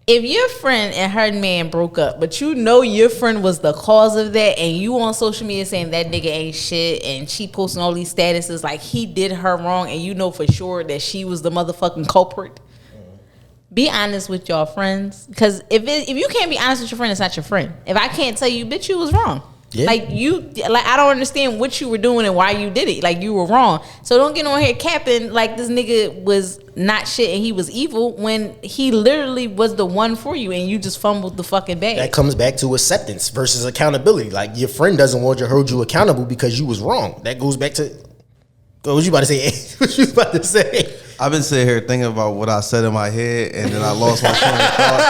S2: if your friend and her man broke up, but you know your friend was the cause of that, and you on social media saying that nigga ain't shit, and she posting all these statuses like he did her wrong, and you know for sure that she was the motherfucking culprit. Be honest with your friends, because if you can't be honest with your friend, it's not your friend. If I can't tell you, bitch, you was wrong. Yeah. Like I don't understand what you were doing and why you did it. Like, you were wrong. So don't get on here capping like this nigga was not shit and he was evil when he literally was the one for you and you just fumbled the fucking bag.
S1: That comes back to acceptance versus accountability. Like, your friend doesn't want to hold you accountable because you was wrong. That goes back to what you about to say? What you about to say?
S3: I've been sitting here thinking about what I said in my head, and then I lost my train of thought.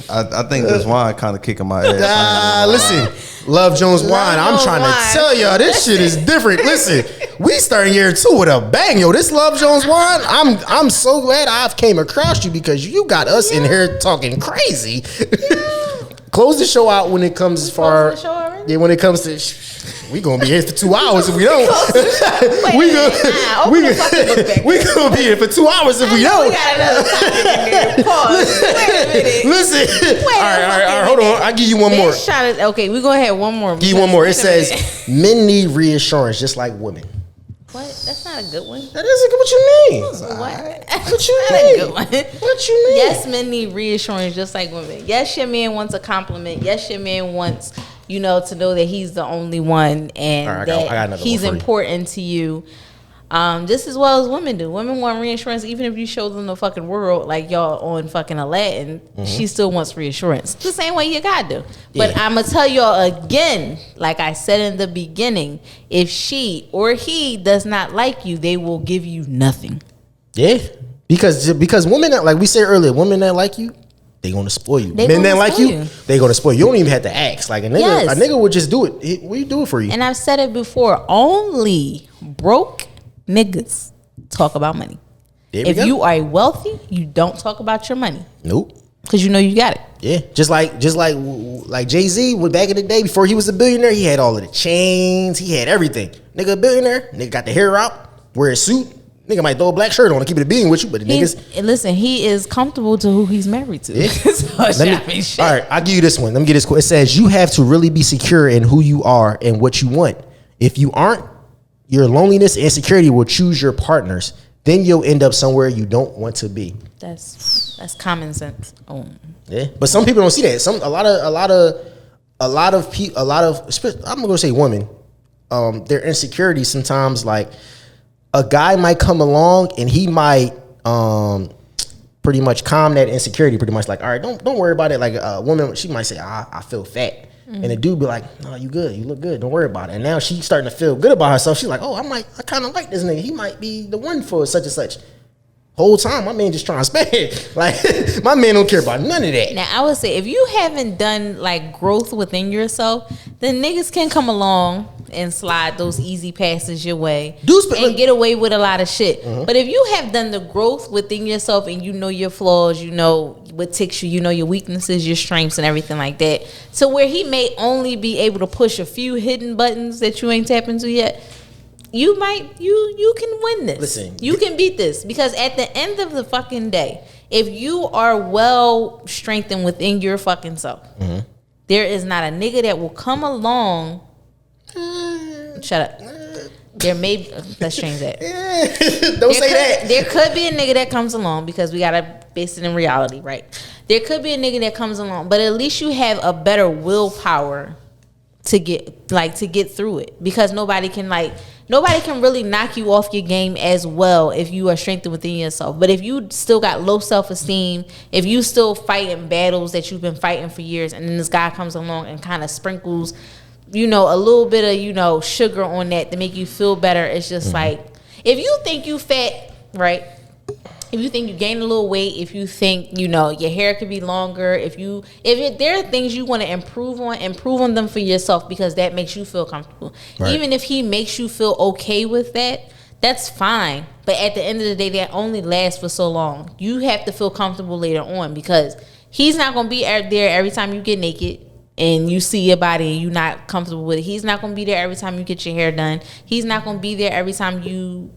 S3: I think this wine kind of kicking my ass.
S1: Listen, Love Jones wine. I'm trying to tell y'all, this shit is different. Listen, we starting year 2 with a bang, yo. This Love Jones wine. I'm so glad I've came across you, because you got us in here talking crazy. Close the show out when it comes as far. Yeah, when it comes to. We gonna be here for 2 hours if we don't. We gonna be here for 2 hours if we don't.
S2: We got another topic in there. Pause. Wait a minute.
S1: Listen. All right. Hold on. I'll give you one more.
S2: Okay, we go ahead. One more.
S1: Give you one more. It says men need reassurance just like women.
S2: What? That's not a good one.
S1: That is a good. What you mean? What you mean?
S2: A good one.
S1: What you mean?
S2: Yes, men need reassurance just like women. Yes, your man wants a compliment. Yes, your man wants, to know that he's the only one and
S1: right,
S2: that he's important to you. Just as well as women do. Women want reassurance even if you show them the fucking world like y'all on fucking Aladdin. She still wants reassurance. The same way your guy do. But I'm going to tell y'all again, like I said in the beginning, if she or he does not like you, they will give you nothing.
S1: Yeah. Because women, like we said earlier, women that like you, they gonna spoil you. Men that like you, they gonna spoil you. You don't even have to ask. Like a nigga would just do it. We do it for you.
S2: And I've said it before. Only broke niggas talk about money. If you are wealthy, you don't talk about your money.
S1: Nope.
S2: Because you know you got it.
S1: Yeah. Just like Jay-Z, back in the day before he was a billionaire, he had all of the chains. He had everything. Nigga a billionaire. Nigga got the hair out. Wear a suit. Nigga might throw a black shirt on and keep it a being with you, but the niggas.
S2: Listen, he is comfortable to who he's married to.
S1: Yeah. All right, I'll give you this one. Let me get this quote. It says, you have to really be secure in who you are and what you want. If you aren't, your loneliness and insecurity will choose your partners. Then you'll end up somewhere you don't want to be.
S2: That's common sense. Oh.
S1: Yeah, but some people don't see that. A lot of people, I'm gonna say women, their insecurities sometimes, like, a guy might come along and he might pretty much calm that insecurity. Pretty much like, all right, don't worry about it. Like a woman, she might say, I feel fat, and the dude be like, no, you good, you look good, don't worry about it. And now she's starting to feel good about herself. She's like, oh, I kind of like this nigga. He might be the one for such and such. Whole time, my man just trying to spend. Like, my man don't care about none of that.
S2: Now, I would say, if you haven't done, like, growth within yourself, then niggas can come along and slide those easy passes your way and get away with a lot of shit. But if you have done the growth within yourself and you know your flaws, you know what ticks you, you know your weaknesses, your strengths, and everything like that, so where he may only be able to push a few hidden buttons that you ain't tapping into yet, you can win this.
S1: Listen,
S2: you can beat this, because at the end of the fucking day, if you are well strengthened within your fucking self, there is not a nigga that will come along. Shut up. let's change that.
S1: Don't say that.
S2: There could be a nigga that comes along, because we gotta base it in reality, right? There could be a nigga that comes along, but at least you have a better willpower to get through it, because nobody can really knock you off your game as well if you are strengthened within yourself. But if you still got low self-esteem, if you still fighting battles that you've been fighting for years, and then this guy comes along and kind of sprinkles, a little bit of, sugar on that to make you feel better, it's just like, if you think you fat, right? If you think you gain a little weight, if you think, your hair could be longer, if there are things you want to improve on them for yourself, because that makes you feel comfortable. Right. Even if he makes you feel okay with that, that's fine. But at the end of the day, that only lasts for so long. You have to feel comfortable later on, because he's not going to be there every time you get naked and you see your body and you're not comfortable with it. He's not going to be there every time you get your hair done. He's not going to be there every time you,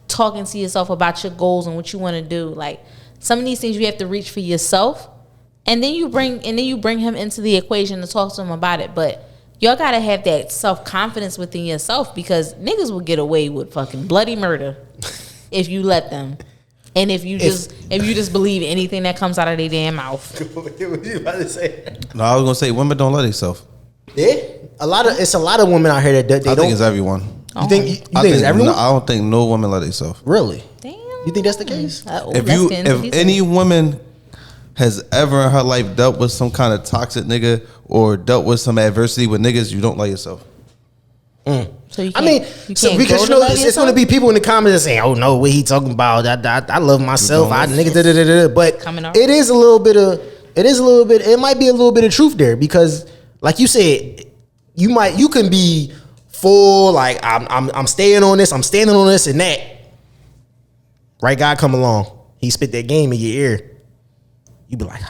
S2: talking to yourself about your goals and what you want to do. Like, some of these things you have to reach for yourself, and then you bring him into the equation to talk to him about it. But y'all gotta have that self-confidence within yourself, because niggas will get away with fucking bloody murder if you let them, and if you just believe anything that comes out of their damn mouth.
S1: What you about to say?
S3: No, I was gonna say women don't let themselves.
S1: Yeah, it's a lot of women out here that they don't.
S3: I think it's everyone.
S1: You think it's everyone?
S3: No, I don't think no woman let themselves.
S1: Really?
S2: Damn.
S1: You think that's the case?
S3: If any woman has ever in her life dealt with some kind of toxic nigga or dealt with some adversity with niggas, you don't like yourself.
S2: So you
S1: can't, because it's going to be people in the comments that saying, "Oh no, what he talking about? I love myself. I nigga da da da da." But it is a little bit. It might be a little bit of truth there, because, like you said, you can be full, like I'm staying on this, I'm standing on this and that. Right guy come along, he spit that game in your ear. You be like,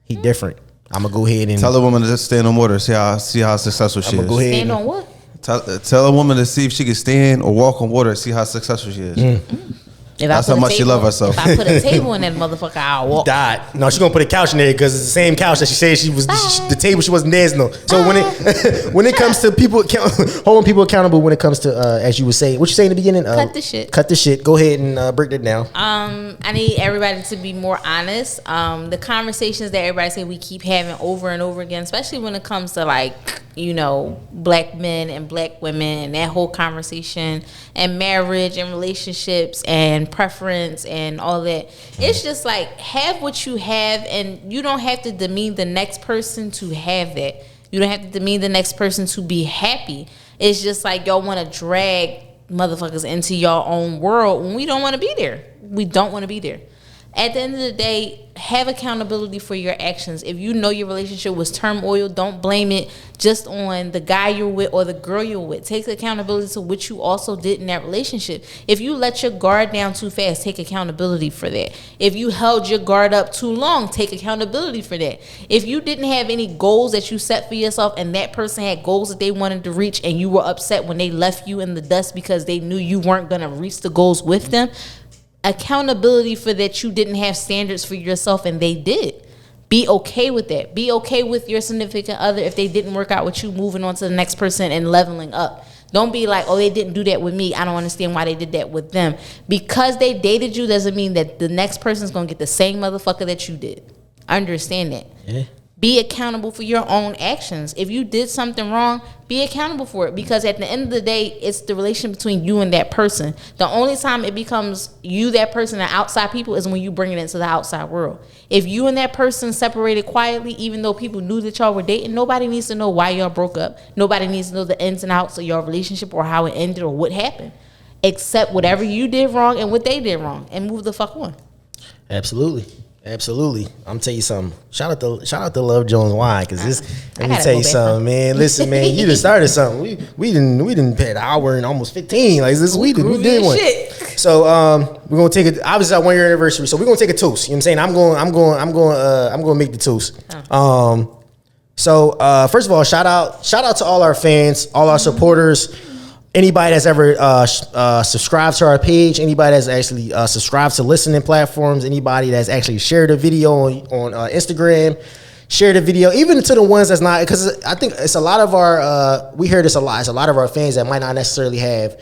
S1: he different. I'm gonna go ahead and
S3: tell a woman to just stand on water, see how successful she is.
S1: Go ahead
S2: stand on what?
S3: Tell a woman to see if she can stand or walk on water, see how successful she is. That's how much she love herself.
S2: If I put a table in that motherfucker, I'll walk.
S1: Died. No, she's gonna put a couch in there, because it's the same couch that she said she was. The table she wasn't dancing on. So when it comes to people holding people accountable, when it comes to as you were saying, what you say in the beginning,
S2: cut the shit.
S1: Cut the shit. Go ahead and break that down.
S2: I need everybody to be more honest. The conversations that everybody say we keep having over and over again, especially when it comes to black men and black women and that whole conversation and marriage and relationships and preference and all that. It's just like, have what you have, and you don't have to demean the next person to have that. You don't have to demean the next person to be happy. It's just like y'all want to drag motherfuckers into your own world when we don't want to be there. We don't want to be there. At the end of the day, have accountability for your actions. If you know your relationship was turmoil, don't blame it just on the guy you're with or the girl you're with. Take accountability to what you also did in that relationship. If you let your guard down too fast, take accountability for that. If you held your guard up too long, take accountability for that. If you didn't have any goals that you set for yourself, and that person had goals that they wanted to reach, and you were upset when they left you in the dust because they knew you weren't going to reach the goals with them, accountability for that. You didn't have standards for yourself and they did. Be okay with that. Be okay with your significant other if they didn't work out with you, moving on to the next person and leveling up. Don't be like, oh, they didn't do that with me, I don't understand why they did that with them. Because they dated you doesn't mean that the next person's gonna get the same motherfucker that you did. Understand that. Yeah. Be accountable for your own actions. If you did something wrong, be accountable for it. Because at the end of the day, it's the relation between you and that person. The only time it becomes you, that person, and outside people is when you bring it into the outside world. If you and that person separated quietly, even though people knew that y'all were dating, nobody needs to know why y'all broke up. Nobody needs to know the ins and outs of your relationship or how it ended or what happened. Except whatever you did wrong and what they did wrong, and move the fuck on.
S1: Absolutely. Absolutely. I'm gonna tell you something. Shout out to Love Jones Wine, because this. Let me tell you something, man. Listen, man, you just started something. We didn't pay an hour and almost 15. Like this, we did one. Shit. So we're gonna take it. Obviously, our 1 year anniversary. So we're gonna take a toast. You know what I'm saying? I'm going to make the toast. So first of all, shout out to all our fans, all our supporters. Anybody that's ever subscribed to our page, anybody that's actually subscribed to listening platforms, anybody that's actually shared a video on Instagram, share the video, even to the ones that's not, because I think it's a lot of our, we hear this a lot. It's a lot of our fans that might not necessarily have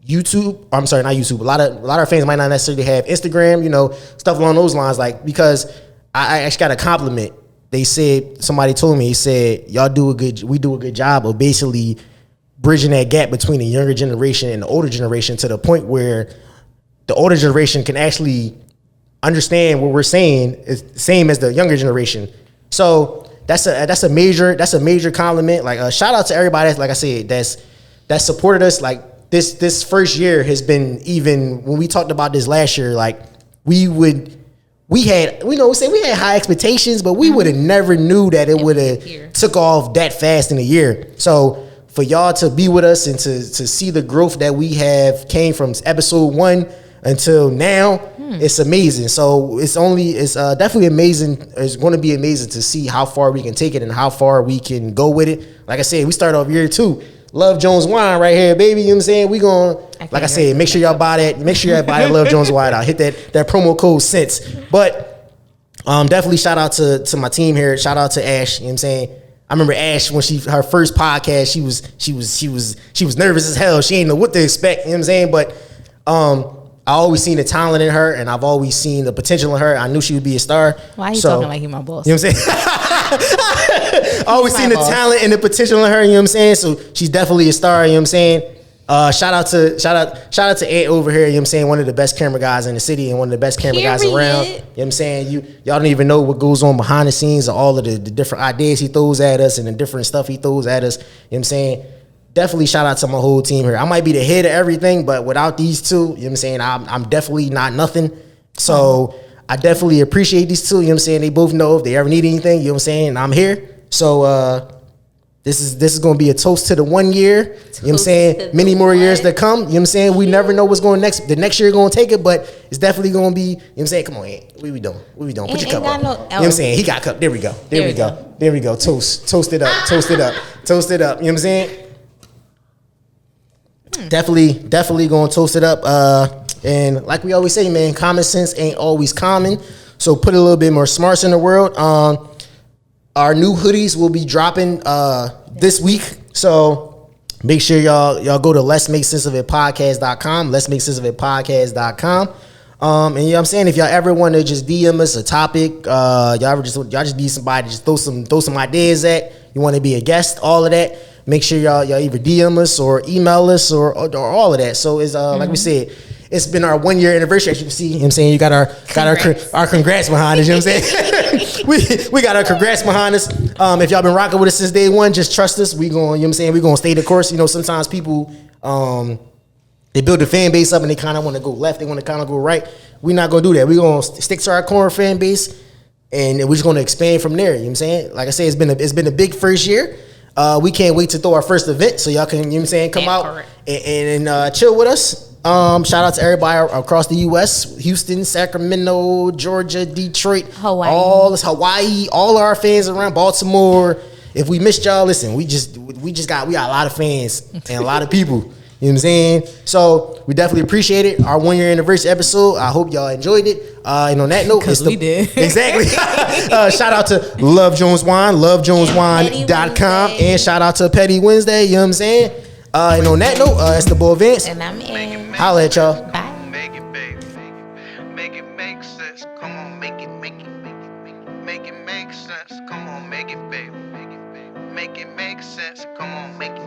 S1: YouTube. I'm sorry, not YouTube. A lot of our fans might not necessarily have Instagram, you know, stuff along those lines. Like, because I actually got a compliment. They said, somebody told me, he said, we do a good job of basically bridging that gap between the younger generation and the older generation to the point where the older generation can actually understand what we're saying is the same as the younger generation. So that's a major compliment. Like, shout out to everybody that's, like I said, that supported us. Like, this first year has been, even when we talked about this last year, like we had high expectations, but we would have never knew that it would have took off that fast in a year. So for y'all to be with us and to see the growth that we have came from episode 1 until now, it's amazing. So it's definitely amazing. It's going to be amazing to see how far we can take it and how far we can go with it. Like I said, we start off year 2. Love Jones wine right here, baby. You know what I'm saying? We going, like I said, make sure y'all buy that. Make sure y'all buy that Love Jones wine. I'll hit that promo code since. But definitely shout out to my team here. Shout out to Ash. You know what I'm saying? I remember Ash when her first podcast, she was nervous as hell. She didn't know what to expect. You know what I'm saying? But I always seen the talent in her, and I've always seen the potential in her. I knew she would be a star.
S2: Why are you talking like you my boss?
S1: You know what I'm saying? Always seen the talent and the potential in her. You know what I'm saying? So she's definitely a star. You know what I'm saying? Shout out to Ant over here. You know what I'm saying? One of the best camera guys in the city and one of the best camera guys around. You know what I'm saying? Y'all don't even know what goes on behind the scenes of all of the different ideas he throws at us and the different stuff he throws at us. You know what I'm saying? Definitely shout out to my whole team here. I might be the head of everything, but without these two, you know what I'm saying, I'm definitely not nothing. So I definitely appreciate these two. You know what I'm saying? They both know if they ever need anything, you know what I'm saying, I'm here. So this is going to be a toast to the 1 year. You know what I'm saying? Many more years to come. You know what I'm saying? We never know what's going next. The next year going to take it, but it's definitely going to be, you know what I'm saying? Come on, Ant. What we doing? Put your cup up. You know what I'm saying? He got a cup. There we go. There we go. Toast it up. Toast it up. Toast it up. You know what I'm saying? Definitely gonna toast it up. And like we always say, man, common sense ain't always common. So put a little bit more smarts in the world. Our new hoodies will be dropping this week. So make sure y'all go to Letsmakesenseofitpodcast.com. Letsmakesenseofitpodcast.com. And you know what I'm saying? If y'all ever want to just DM us a topic, y'all just need somebody to just throw some ideas at. You want to be a guest, all of that. Make sure y'all either DM us or email us or all of that. So it's like we said, it's been our 1 year anniversary. As you can see, you know what I'm saying, you got our congrats behind us. You know what I'm saying? we got our congrats behind us. If y'all been rocking with us since day one, just trust us. We going, you know what I'm saying, we going to stay the course. You know, sometimes people they build a fan base up and they kind of want to go left, they want to kind of go right. We're not going to do that. We're going to stick to our core fan base and we're just going to expand from there. You know what I'm saying? Like I said, it's been a big first year. We can't wait to throw our first event so y'all can, you know what I'm saying, come out and chill with us. Shout out to everybody across the U.S., Houston, Sacramento, Georgia, Detroit, Hawaii, all our fans around Baltimore. If we missed y'all, listen, we got a lot of fans and a lot of people. You know what I'm saying? So we definitely appreciate it. Our 1 year anniversary episode. I hope y'all enjoyed it. And on that note,
S2: because we did.
S1: Exactly. Shout out to Love Jones Wine, LoveJonesWine.com, and shout out to Petty Wednesday. You know what I'm saying? And on that note, it's the boy Vince.
S2: And I'm in.
S1: Holla at y'all.
S2: Bye.
S8: Make it, baby. Make it make sense. Come on, make it make sense. Come on, make it, baby. Make it make sense. Come on, make it.